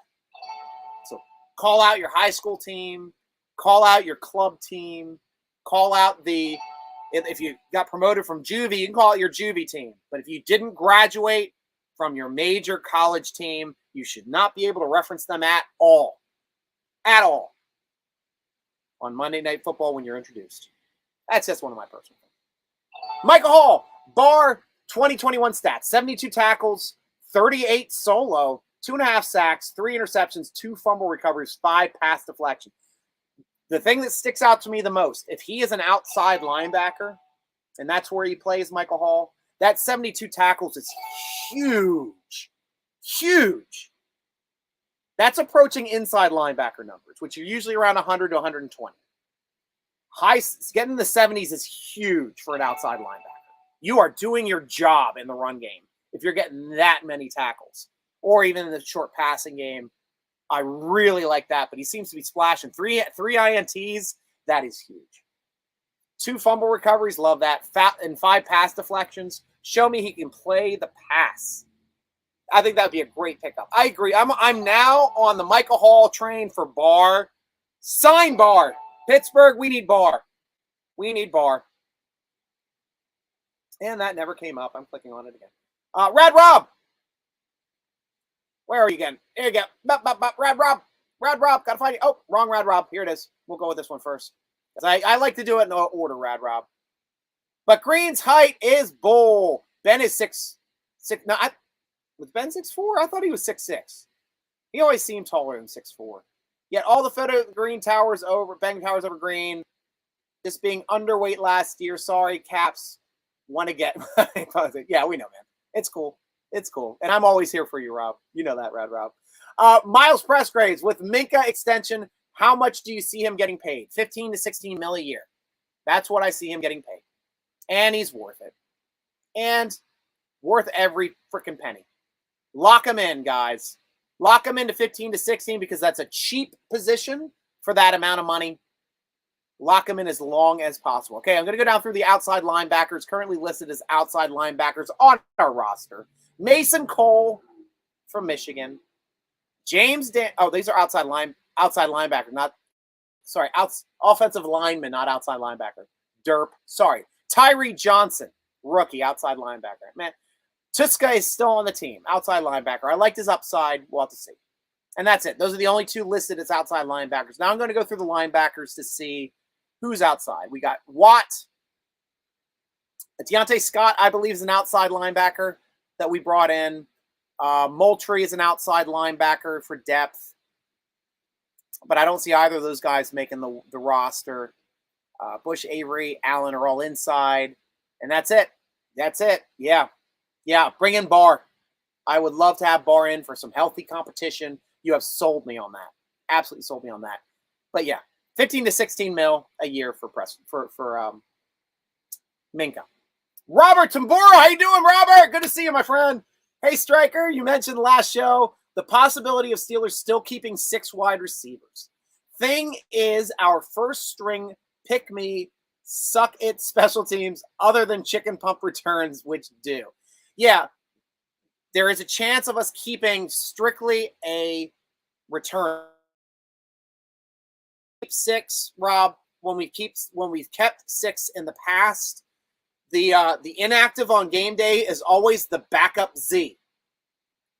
So call out your high school team, call out your club team, call out if you got promoted from juvie, you can call it your juvie team. But if you didn't graduate from your major college team, you should not be able to reference them at all. At all. On Monday Night Football when you're introduced. That's just one of my personal things. Michael Hall, bar 2021 stats. 72 tackles, 38 solo, 2.5 sacks, 3 interceptions, 2 fumble recoveries, 5 pass deflections. The thing that sticks out to me the most, if he is an outside linebacker, and that's where he plays, Michael Hall, that 72 tackles is huge. Huge. That's approaching inside linebacker numbers, which are usually around 100 to 120. Getting in the 70s is huge for an outside linebacker. You are doing your job in the run game if you're getting that many tackles, or even in the short passing game. I really like that, but he seems to be splashing. Three INTs, that is huge. 2 fumble recoveries, love that. And 5 pass deflections. Show me he can play the pass. I think that would be a great pickup. I agree. I'm now on the Michael Hall train for Barr. Sign Barr. Pittsburgh, we need Barr. We need Barr. And that never came up. I'm clicking on it again. Rad Rob. Where are you again? Here you go. Rad Rob. Rad Rob. Gotta find you. Oh, wrong Rad Rob. Here it is. We'll go with this one first. I like to do it in order, Rad Rob. But Green's height is bull. Ben is 6'6". No, was Ben 6'4"? I thought he was 6'6". He always seemed taller than 6'4". Yet all the photo Green towers over, Ben towers over Green. Just being underweight last year. Sorry, Caps. Want to get. Yeah, we know, man. It's cool. It's cool. And I'm always here for you, Rob. You know that, Rad Rob. Miles Pressgraves with Minka extension. How much do you see him getting paid? 15 to 16 mil a year. That's what I see him getting paid. And he's worth it. And worth every freaking penny. Lock him in, guys. Lock him into 15 to 16 because that's a cheap position for that amount of money. Lock him in as long as possible. Okay, I'm going to go down through the outside linebackers currently listed as outside linebackers on our roster. Mason Cole from Michigan. These are outside linebacker, not sorry, offensive lineman, not outside linebacker. Derp. Sorry. Tyree Johnson, rookie, outside linebacker. Man, Tuska is still on the team, outside linebacker. I liked his upside. We'll have to see. And that's it. Those are the only 2 listed as outside linebackers. Now I'm going to go through the linebackers to see who's outside. We got Watt. Deontay Scott, I believe, is an outside linebacker that we brought in. Moultrie is an outside linebacker for depth. But I don't see either of those guys making the roster. Bush, Avery, Allen are all inside. And that's it. That's it. Yeah. Yeah, bring in Barr. I would love to have Barr in for some healthy competition. You have sold me on that. Absolutely sold me on that. But yeah, 15 to 16 mil a year for Minka. Robert Tambora, how you doing, Robert? Good to see you, my friend. Hey, Stryker, you mentioned last show the possibility of Steelers still keeping 6 wide receivers. Thing is, our first string pick-me, suck-it special teams other than chicken pump returns, which do. Yeah, there is a chance of us keeping strictly a return. 6, Rob, when we've kept 6 in the past, the inactive on game day is always the backup Z.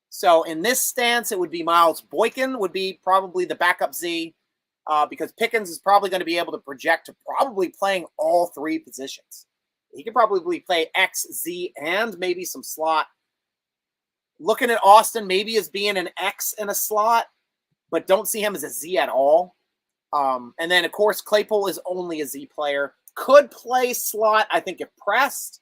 So in this stance, it would be Miles Boykin would be probably the backup Z because Pickens is probably going to be able to project to probably playing all 3 positions. He could probably play X, Z, and maybe some slot. Looking at Austin maybe as being an X in a slot, but don't see him as a Z at all. And then, of course, Claypool is only a Z player. Could play slot, I think, if pressed,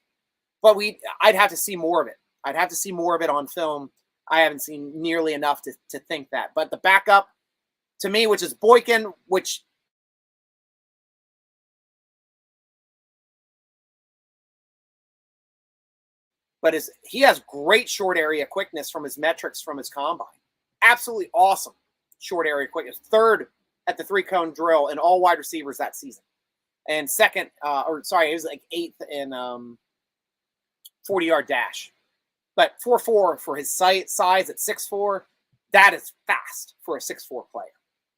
but I'd have to see more of it. I'd have to see more of it on film. I haven't seen nearly enough to think that. But the backup, to me, which is Boykin, which but he has great short area quickness from his metrics from his combine. Absolutely awesome short area quickness. Third at the 3-cone drill in all wide receivers that season. And second, it was like 8th in 40-yard dash. But 4.4 for his size at 6'4", that is fast for a 6'4" player.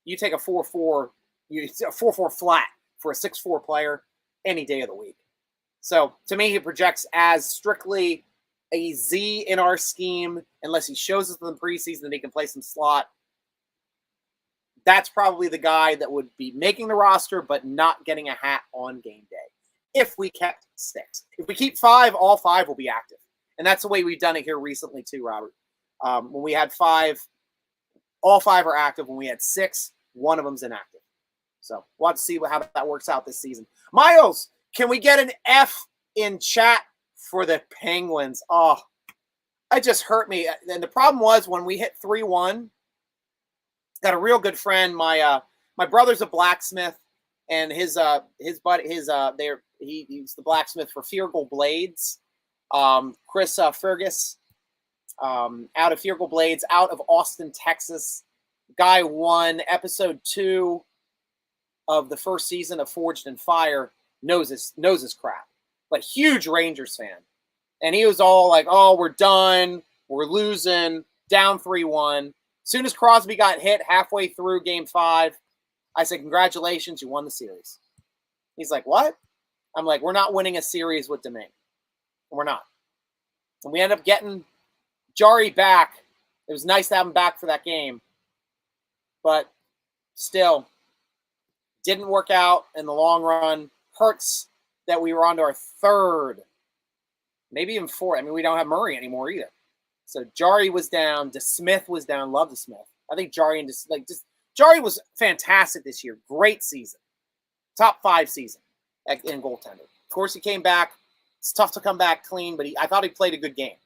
You take a 4.4, a 4.4 flat for a 6'4" player any day of the week. So to me, he projects as strictly a Z in our scheme, unless he shows us in the preseason that he can play some slot. That's probably the guy that would be making the roster, but not getting a hat on game day. If we kept 6. If we keep 5, all 5 will be active. And that's the way we've done it here recently too, Robert. When we had 5, all 5 are active. When we had 6, one of them's inactive. So we'll have to see how that works out this season. Miles, can we get an F in chat for the Penguins? Oh, it just hurt me. And the problem was when we hit 3-1, got a real good friend. My brother's a blacksmith, and he's the blacksmith for Field Goal Blades. Chris Fergus, out of Field Goal Blades, out of Austin, Texas. Guy won episode 2 of the first season of Forged in Fire. Knows his crap, but huge Rangers fan. And he was all like, "Oh, we're done. We're losing. Down 3-1." Soon as Crosby got hit halfway through Game 5, I said, "Congratulations, you won the series." He's like, "What?" I'm like, "We're not winning a series with Domingue. We're not." And we end up getting Jari back. It was nice to have him back for that game. But still, didn't work out in the long run. Hurts that we were on to our 3rd, maybe even 4th. I mean, we don't have Murray anymore either. So Jari was down. DeSmith was down. Love DeSmith. I think Jari Jari was fantastic this year. Great season. Top 5 season in goaltender. Of course, he came back. It's tough to come back clean, but I thought he played a good game.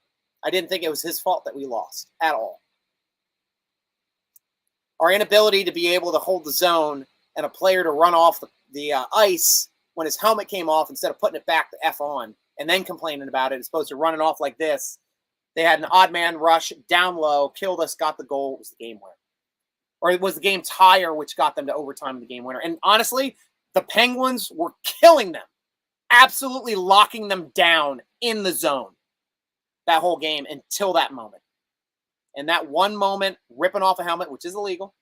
I didn't think it was his fault that we lost at all. Our inability to be able to hold the zone and a player to run off the ice when his helmet came off instead of putting it back the F on and then complaining about it as opposed to running off like this. They had an odd man rush down low, killed us, got the goal. It was the game winner. Or it was the game tire, which got them to overtime, the game winner. And honestly, the Penguins were killing them, absolutely locking them down in the zone that whole game until that moment. And that one moment, ripping off a helmet, which is illegal,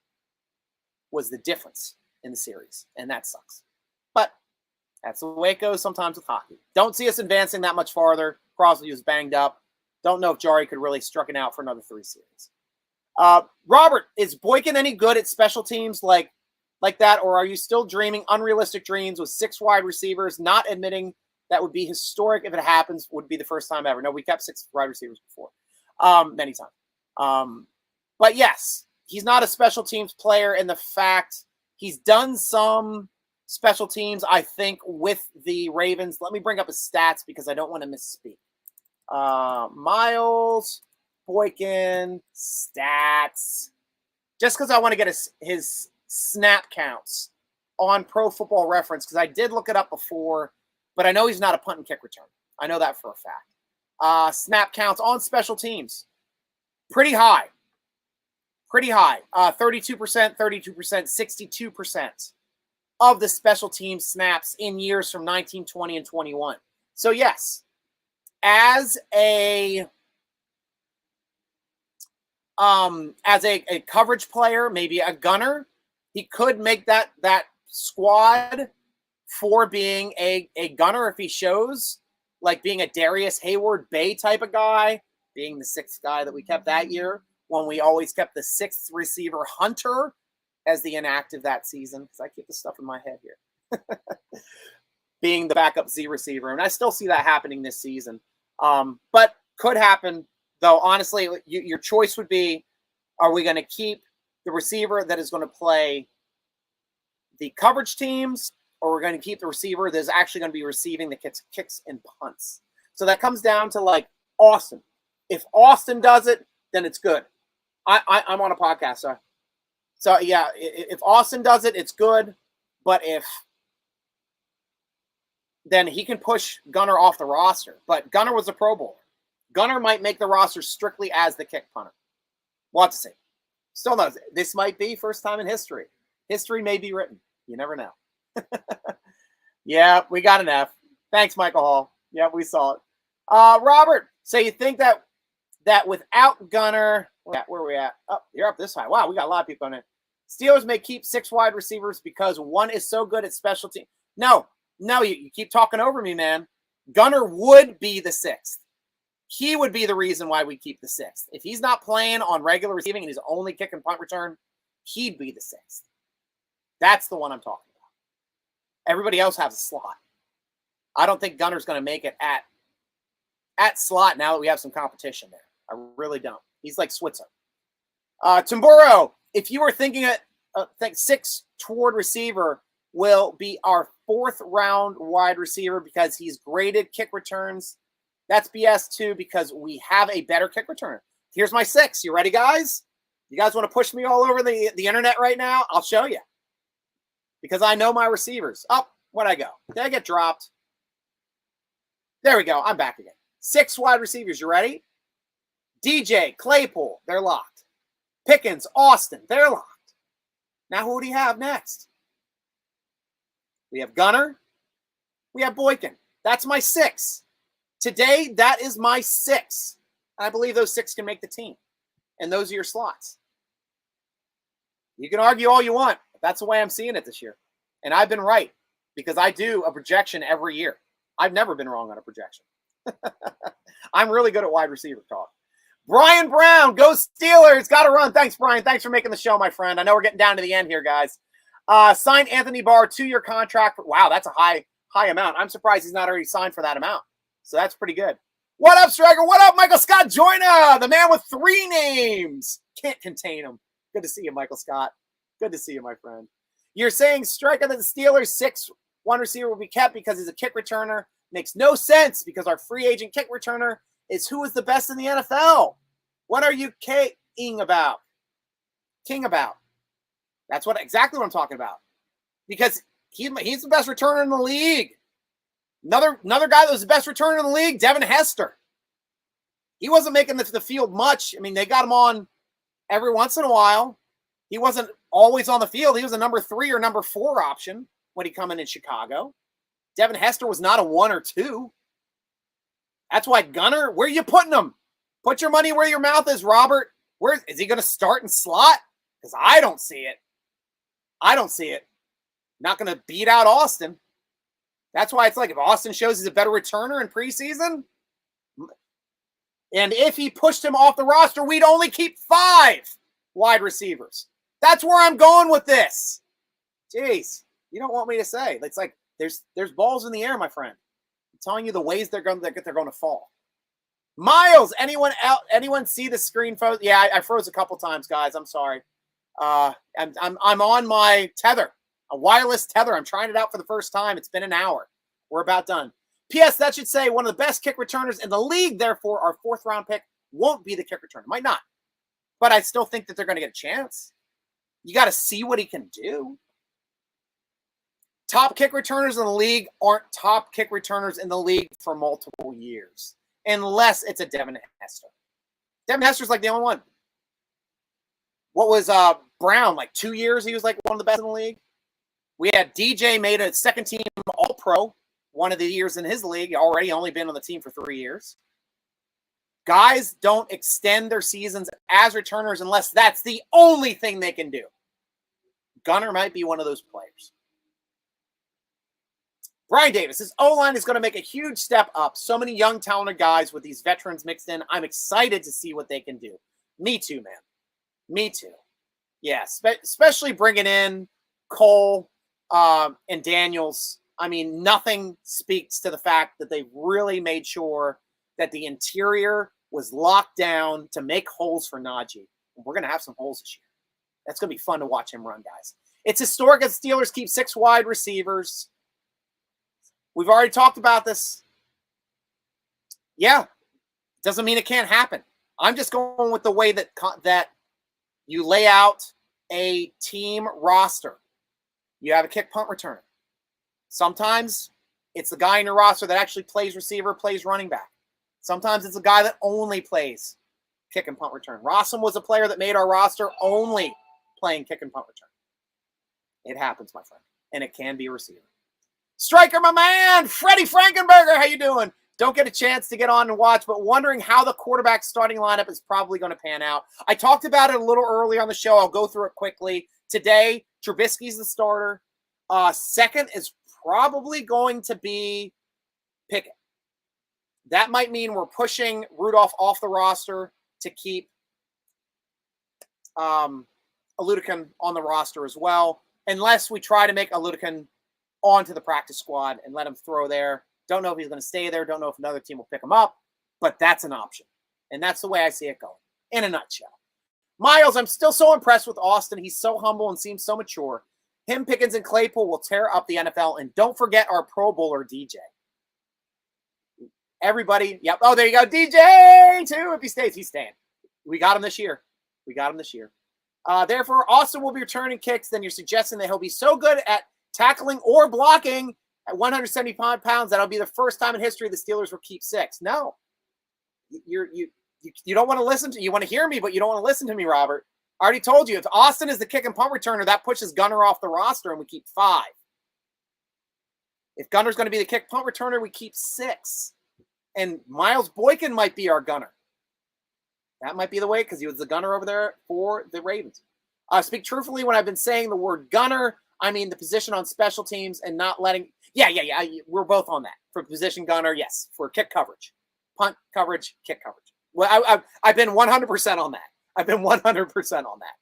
was the difference in the series. And that sucks. But that's the way it goes sometimes with hockey. Don't see us advancing that much farther. Crosby was banged up. Don't know if Jari could really struck it out for another 3 series. Robert, is Boykin any good at special teams like that, or are you still dreaming unrealistic dreams with 6 wide receivers, not admitting that would be historic if it happens, would be the first time ever? No, we kept 6 wide receivers before, many times. But yes, he's not a special teams player in the fact he's done some special teams, I think, with the Ravens. Let me bring up his stats because I don't want to misspeak. Miles Boykin stats, just because I want to get his snap counts on Pro Football Reference, because I did look it up before, but I know he's not a punt and kick return. I know that for a fact. Snap counts on special teams, pretty high. 32%, 32%, 62% of the special team snaps in years from 19, 20, and 21. So yes, as a coverage player, maybe a gunner, he could make that squad for being a gunner if he shows, like being a Darius Hayward Bay type of guy, being the 6th guy that we kept that year, when we always kept the 6th receiver Hunter as the inactive that season, because I keep the stuff in my head here. Being the backup Z receiver, and I still see that happening this season. But could happen, though, honestly, your choice would be, are we going to keep the receiver that is going to play the coverage teams, or we're going to keep the receiver that's actually going to be receiving the kicks and punts. So that comes down to like Austin. If Austin does it, then it's good. I'm on a podcast, so yeah. If Austin does it, it's good. But then he can push Gunnar off the roster. But Gunnar was a Pro Bowler. Gunnar might make the roster strictly as the kick punter. We'll have to see. Still knows. This might be first time in history. History may be written. You never know. Yeah, we got an F. Thanks, Michael Hall. Yeah, we saw it. Robert, so you think that without Gunnar, where are we at? Oh, you're up this high. Wow, we got a lot of people on it. Steelers may keep 6 wide receivers because one is so good at special team. No, you keep talking over me, man. Gunnar would be the 6th. He would be the reason why we keep the 6th. If he's not playing on regular receiving and he's only kick and punt return, he'd be the 6th. That's the one I'm talking about. Everybody else has a slot. I don't think Gunnar's going to make it at slot now that we have some competition there. I really don't. He's like Switzer. Tamburo, if you were thinking think 6 toward receiver will be our 4th round wide receiver because he's graded kick returns. That's BS too because we have a better kick returner. Here's my 6. You ready, guys? You guys want to push me all over the internet right now? I'll show you. Because I know my receivers. Oh, where'd I go? Did I get dropped? There we go. I'm back again. 6 wide receivers. You ready? DJ, Claypool, they're locked. Pickens, Austin, they're locked. Now who do you have next? We have Gunnar. We have Boykin. That's my 6. Today, that is my 6. I believe those 6 can make the team. And those are your slots. You can argue all you want. But that's the way I'm seeing it this year. And I've been right because I do a projection every year. I've never been wrong on a projection. I'm really good at wide receiver talk. Brian Brown, go Steelers. Got to run. Thanks, Brian. Thanks for making the show, my friend. I know we're getting down to the end here, guys. Signed Anthony Barr, 2-year contract. Wow, that's a high amount. I'm surprised he's not already signed for that amount. So that's pretty good. What up, Striker? What up, Michael Scott Joyner? The man with 3 names. Can't contain him. Good to see you, Michael Scott. Good to see you, my friend. You're saying, Striker, that the Steelers' 6 one receiver will be kept because he's a kick returner. Makes no sense because our free agent kick returner is who is the best in the NFL. What are you king about? That's exactly what I'm talking about. Because he's the best returner in the league. Another guy that was the best returner in the league, Devin Hester. He wasn't making the field much. I mean, they got him on every once in a while. He wasn't always on the field. He was a number 3 or number 4 option when he come in Chicago. Devin Hester was not a 1 or 2. That's why Gunnar, where are you putting him? Put your money where your mouth is, Robert. Where is he going to start in slot? Because I don't see it. Not going to beat out Austin. That's why it's like if Austin shows he's a better returner in preseason, and if he pushed him off the roster, we'd only keep 5 wide receivers. That's where I'm going with this. Jeez, you don't want me to say. It's like there's balls in the air, my friend. I'm telling you the ways they're going to fall. Miles, anyone see the screen froze? Yeah, I froze a couple times, guys. I'm sorry. I'm on my tether, a wireless tether. I'm trying it out for the first time. It's been an hour. We're about done. P.S. That should say one of the best kick returners in the league. Therefore, our 4th round pick won't be the kick returner. Might not, but I still think that they're going to get a chance. You got to see what he can do. Top kick returners in the league aren't top kick returners in the league for multiple years. Unless it's a Devin Hester. Devin Hester's like the only one. What was Brown, like 2 years? He was like one of the best in the league. We had DJ made a 2nd team All-Pro one of the years in his league. Already only been on the team for 3 years. Guys don't extend their seasons as returners unless that's the only thing they can do. Gunnar might be one of those players. Brian Davis, his O-line is going to make a huge step up. So many young, talented guys with these veterans mixed in. I'm excited to see what they can do. Me too, man. Me too. Yeah, especially bringing in Cole and Daniels. I mean, nothing speaks to the fact that they really made sure that the interior was locked down to make holes for Najee. We're going to have some holes this year. That's going to be fun to watch him run, guys. It's historic that Steelers keep 6 wide receivers. We've already talked about this. Yeah, doesn't mean it can't happen. I'm just going with the way that you lay out a team roster. You have a kick punt returner. Sometimes it's the guy in your roster that actually plays receiver, plays running back. Sometimes it's a guy that only plays kick and punt return. Rossum was a player that made our roster only playing kick and punt return. It happens, my friend, and it can be a receiver. Striker, my man, Freddie Frankenberger, how you doing? Don't get a chance to get on and watch, but wondering how the quarterback starting lineup is probably going to pan out. I talked about it a little earlier on the show. I'll go through it quickly. Today, Trubisky's the starter. Second is probably going to be Pickett. That might mean we're pushing Rudolph off the roster to keep Aludican on the roster as well, unless we try to make Aludican onto the practice squad and let him throw there. Don't know if he's going to stay there. Don't know if another team will pick him up, but that's an option. And that's the way I see it going, in a nutshell. Miles, I'm still so impressed with Austin. He's so humble and seems so mature. Him, Pickens, and Claypool will tear up the NFL. And don't forget our Pro Bowler, DJ. Everybody, yep. Oh, there you go. DJ, too. If he stays, he's staying. We got him this year. Therefore, Austin will be returning kicks. Then you're suggesting that he'll be so good at tackling or blocking at 175 pounds that'll be the first time in history the Steelers will keep 6. No. You don't want to listen to, you want to hear me, but you don't want to listen to me, Robert. I already told you, if Austin is the kick and punt returner, that pushes Gunner off the roster and we keep 5. If Gunner's going to be the kick punt returner, we keep 6. And Miles Boykin might be our gunner. That might be the way, because he was the gunner over there for the Ravens. Speak truthfully, when I've been saying the word gunner, I mean the position on special teams and not letting... Yeah. We're both on that. For position gunner, yes. For kick coverage. Punt coverage, kick coverage. Well, I've been 100% on that. I've been 100% on that.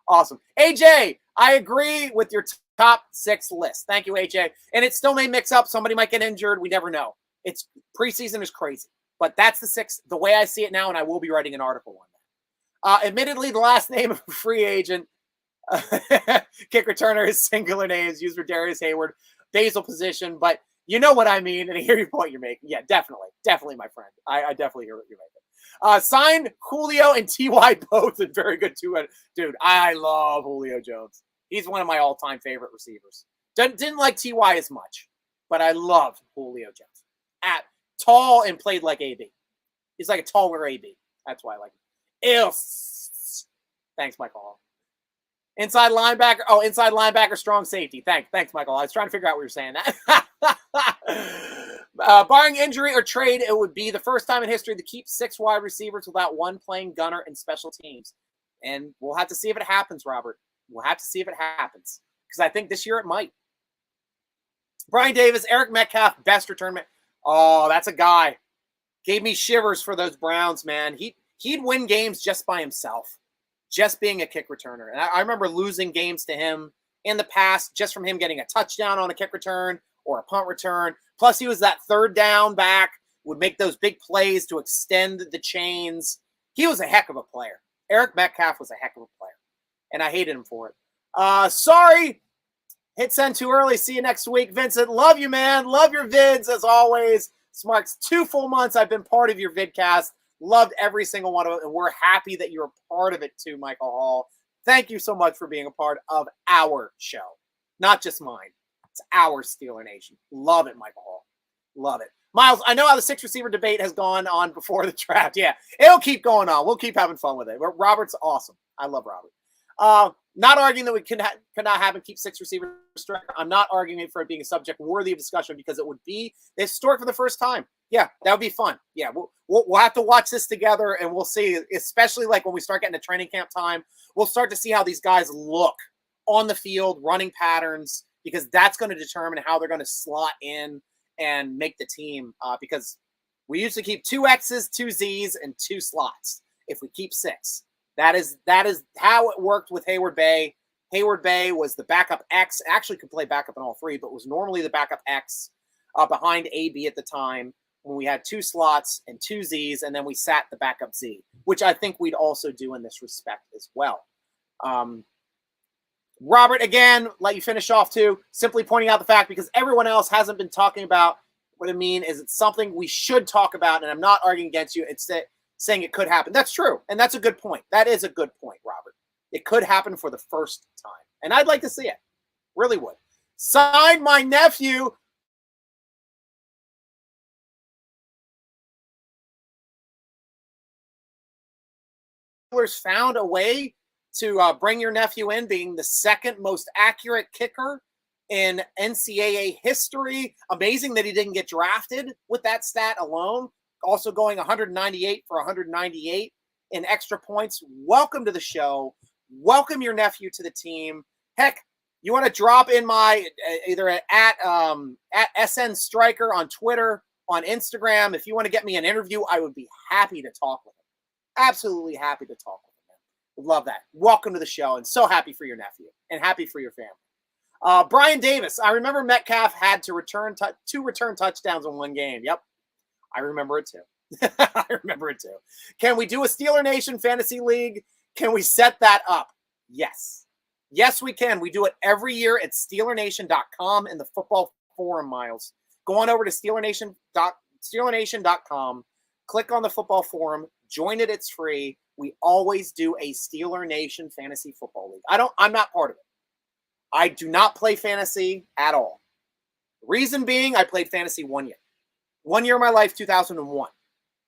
Awesome. AJ, I agree with your top 6 list. Thank you, AJ. And it still may mix up. Somebody might get injured. We never know. It's preseason is crazy. But that's the 6, the way I see it now, and I will be writing an article on that. Admittedly, the last name of a free agent, kick returner is singular names used for Darius Hayward, basal position, but you know what I mean, and I hear your point you're making. Yeah, definitely, my friend. I definitely hear what you're making. Signed Julio and T.Y. both, and very good too. Dude, I love Julio Jones. He's one of my all-time favorite receivers. Didn't like T.Y. as much, but I love Julio Jones. Tall and played like AB. He's like a taller AB. That's why I like him. Ew. Thanks, Michael. Inside linebacker, strong safety. Thanks, Michael. I was trying to figure out what you're saying. Barring injury or trade, it would be the first time in history to keep 6 wide receivers without one playing gunner and special teams. And we'll have to see if it happens, Robert. We'll have to see if it happens. Because I think this year it might. Brian Davis, Eric Metcalf, best return man. Oh, that's a guy. Gave me shivers for those Browns, man. He'd win games just by himself, just being a kick returner. And I remember losing games to him in the past just from him getting a touchdown on a kick return or a punt return. Plus, he was that third down back, would make those big plays to extend the chains. He was a heck of a player. Eric Metcalf was a heck of a player, and I hated him for it. Sorry. Hit send too early. See you next week. Vincent, love you, man. Love your vids, as always. This marks 2 full months I've been part of your vidcast. Loved every single one of it, and we're happy that you're a part of it too, Michael Hall. Thank you so much for being a part of our show. Not just mine. It's our Steeler Nation. Love it, Michael Hall. Love it. Miles, I know how the 6 receiver debate has gone on before the draft. Yeah, it'll keep going on. We'll keep having fun with it. Robert's awesome. I love Robert. Not arguing that we cannot have him keep 6 receivers. I'm not arguing for it being a subject worthy of discussion because it would be historic for the first time. Yeah, that would be fun. Yeah, we'll have to watch this together and we'll see, especially like when we start getting to training camp time, we'll start to see how these guys look on the field, running patterns, because that's going to determine how they're going to slot in and make the team because we usually keep 2 X's, 2 Z's, and 2 slots if we keep 6. That is how it worked with Hayward Bay. Hayward Bay was the backup X. Actually could play backup in all 3, but was normally the backup X behind AB at the time when we had 2 slots and 2 Z's, and then we sat the backup Z, which I think we'd also do in this respect as well. Robert, again, let you finish off too, simply pointing out the fact because everyone else hasn't been talking about what I mean is it's something we should talk about, and I'm not arguing against you. It's saying it could happen. That's true, and that's a good point. That is a good point, Robert. It could happen for the first time, and I'd like to see it. Really would. Sign my nephew. Found a way to bring your nephew in, being the second most accurate kicker in NCAA history. Amazing that he didn't get drafted with that stat alone. Also going 198 for 198 in extra points. Welcome to the show. Welcome your nephew to the team. Heck, you want to drop in my either at SN.Striker on Twitter, on Instagram. If you want to get me an interview, I would be happy to talk with him. Absolutely happy to talk with him. Love that. Welcome to the show, and so happy for your nephew and happy for your family. Brian Davis, I remember Metcalf had to return two return touchdowns in one game. Yep, I remember it too. I remember it too. Can we do a Steeler Nation Fantasy League? Can we set that up? Yes. Yes, we can. We do it every year at SteelerNation.com in the football forum, Miles. Go on over to SteelerNation.com. Click on the football forum. Join it. It's free. We always do a Steeler Nation Fantasy Football League. I'm not part of it. I do not play fantasy at all. Reason being, I played fantasy 1 year. 1 year of my life, 2001.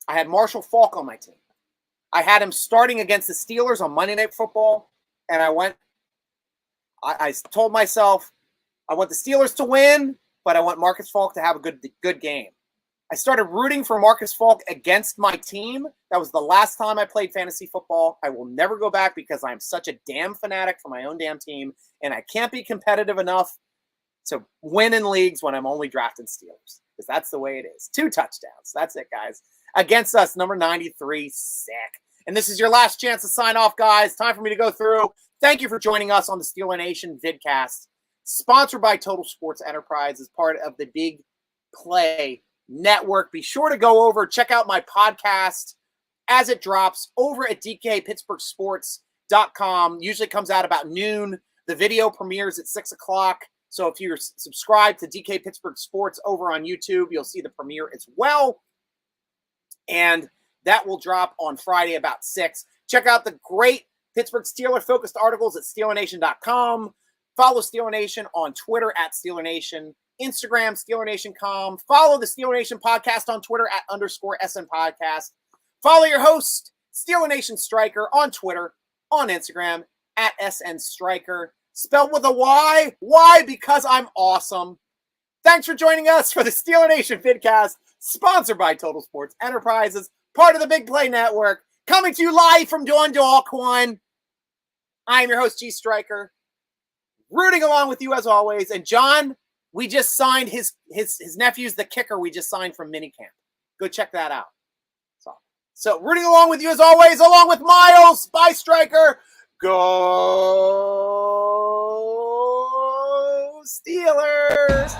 I had Marshall Faulk on my team. I had him starting against the Steelers on Monday Night Football, and I told myself, I want the Steelers to win, but I want Marcus Faulk to have a good game. I started rooting for Marcus Faulk against my team. That was the last time I played fantasy football. I will never go back because I'm such a damn fanatic for my own damn team, and I can't be competitive enough to win in leagues when I'm only drafting Steelers, because that's the way it is. 2 touchdowns. That's it, guys. Against us, number 93, sick. And this is your last chance to sign off, guys. Time for me to go through. Thank you for joining us on the Steeler Nation Vidcast, sponsored by Total Sports Enterprise as part of the Big Play Network. Be sure to go over, check out my podcast as it drops over at DKPittsburghSports.com. Usually comes out about noon. The video premieres at 6 o'clock. So if you're subscribed to DK Pittsburgh Sports over on YouTube, you'll see the premiere as well. And that will drop on Friday about 6. Check out the great Pittsburgh Steeler-focused articles at SteelerNation.com. Follow Steeler Nation on Twitter at Steeler Nation. Instagram, SteelerNation.com. Follow the Steeler Nation podcast on Twitter at _SN Podcast. Follow your host, Steeler Nation Striker, on Twitter, on Instagram, at SN.Striker. Spelled with a Y. Why? Because I'm awesome. Thanks for joining us for the Steeler Nation Vidcast, sponsored by Total Sports Enterprises, part of the Big Play Network, coming to you live from Alcorn. I am your host, G.Stryker, rooting along with you as always. And John, we just signed his nephew's the kicker. We just signed from Minicamp. Go check that out. So rooting along with you as always, along with Miles by Striker. Go Steelers!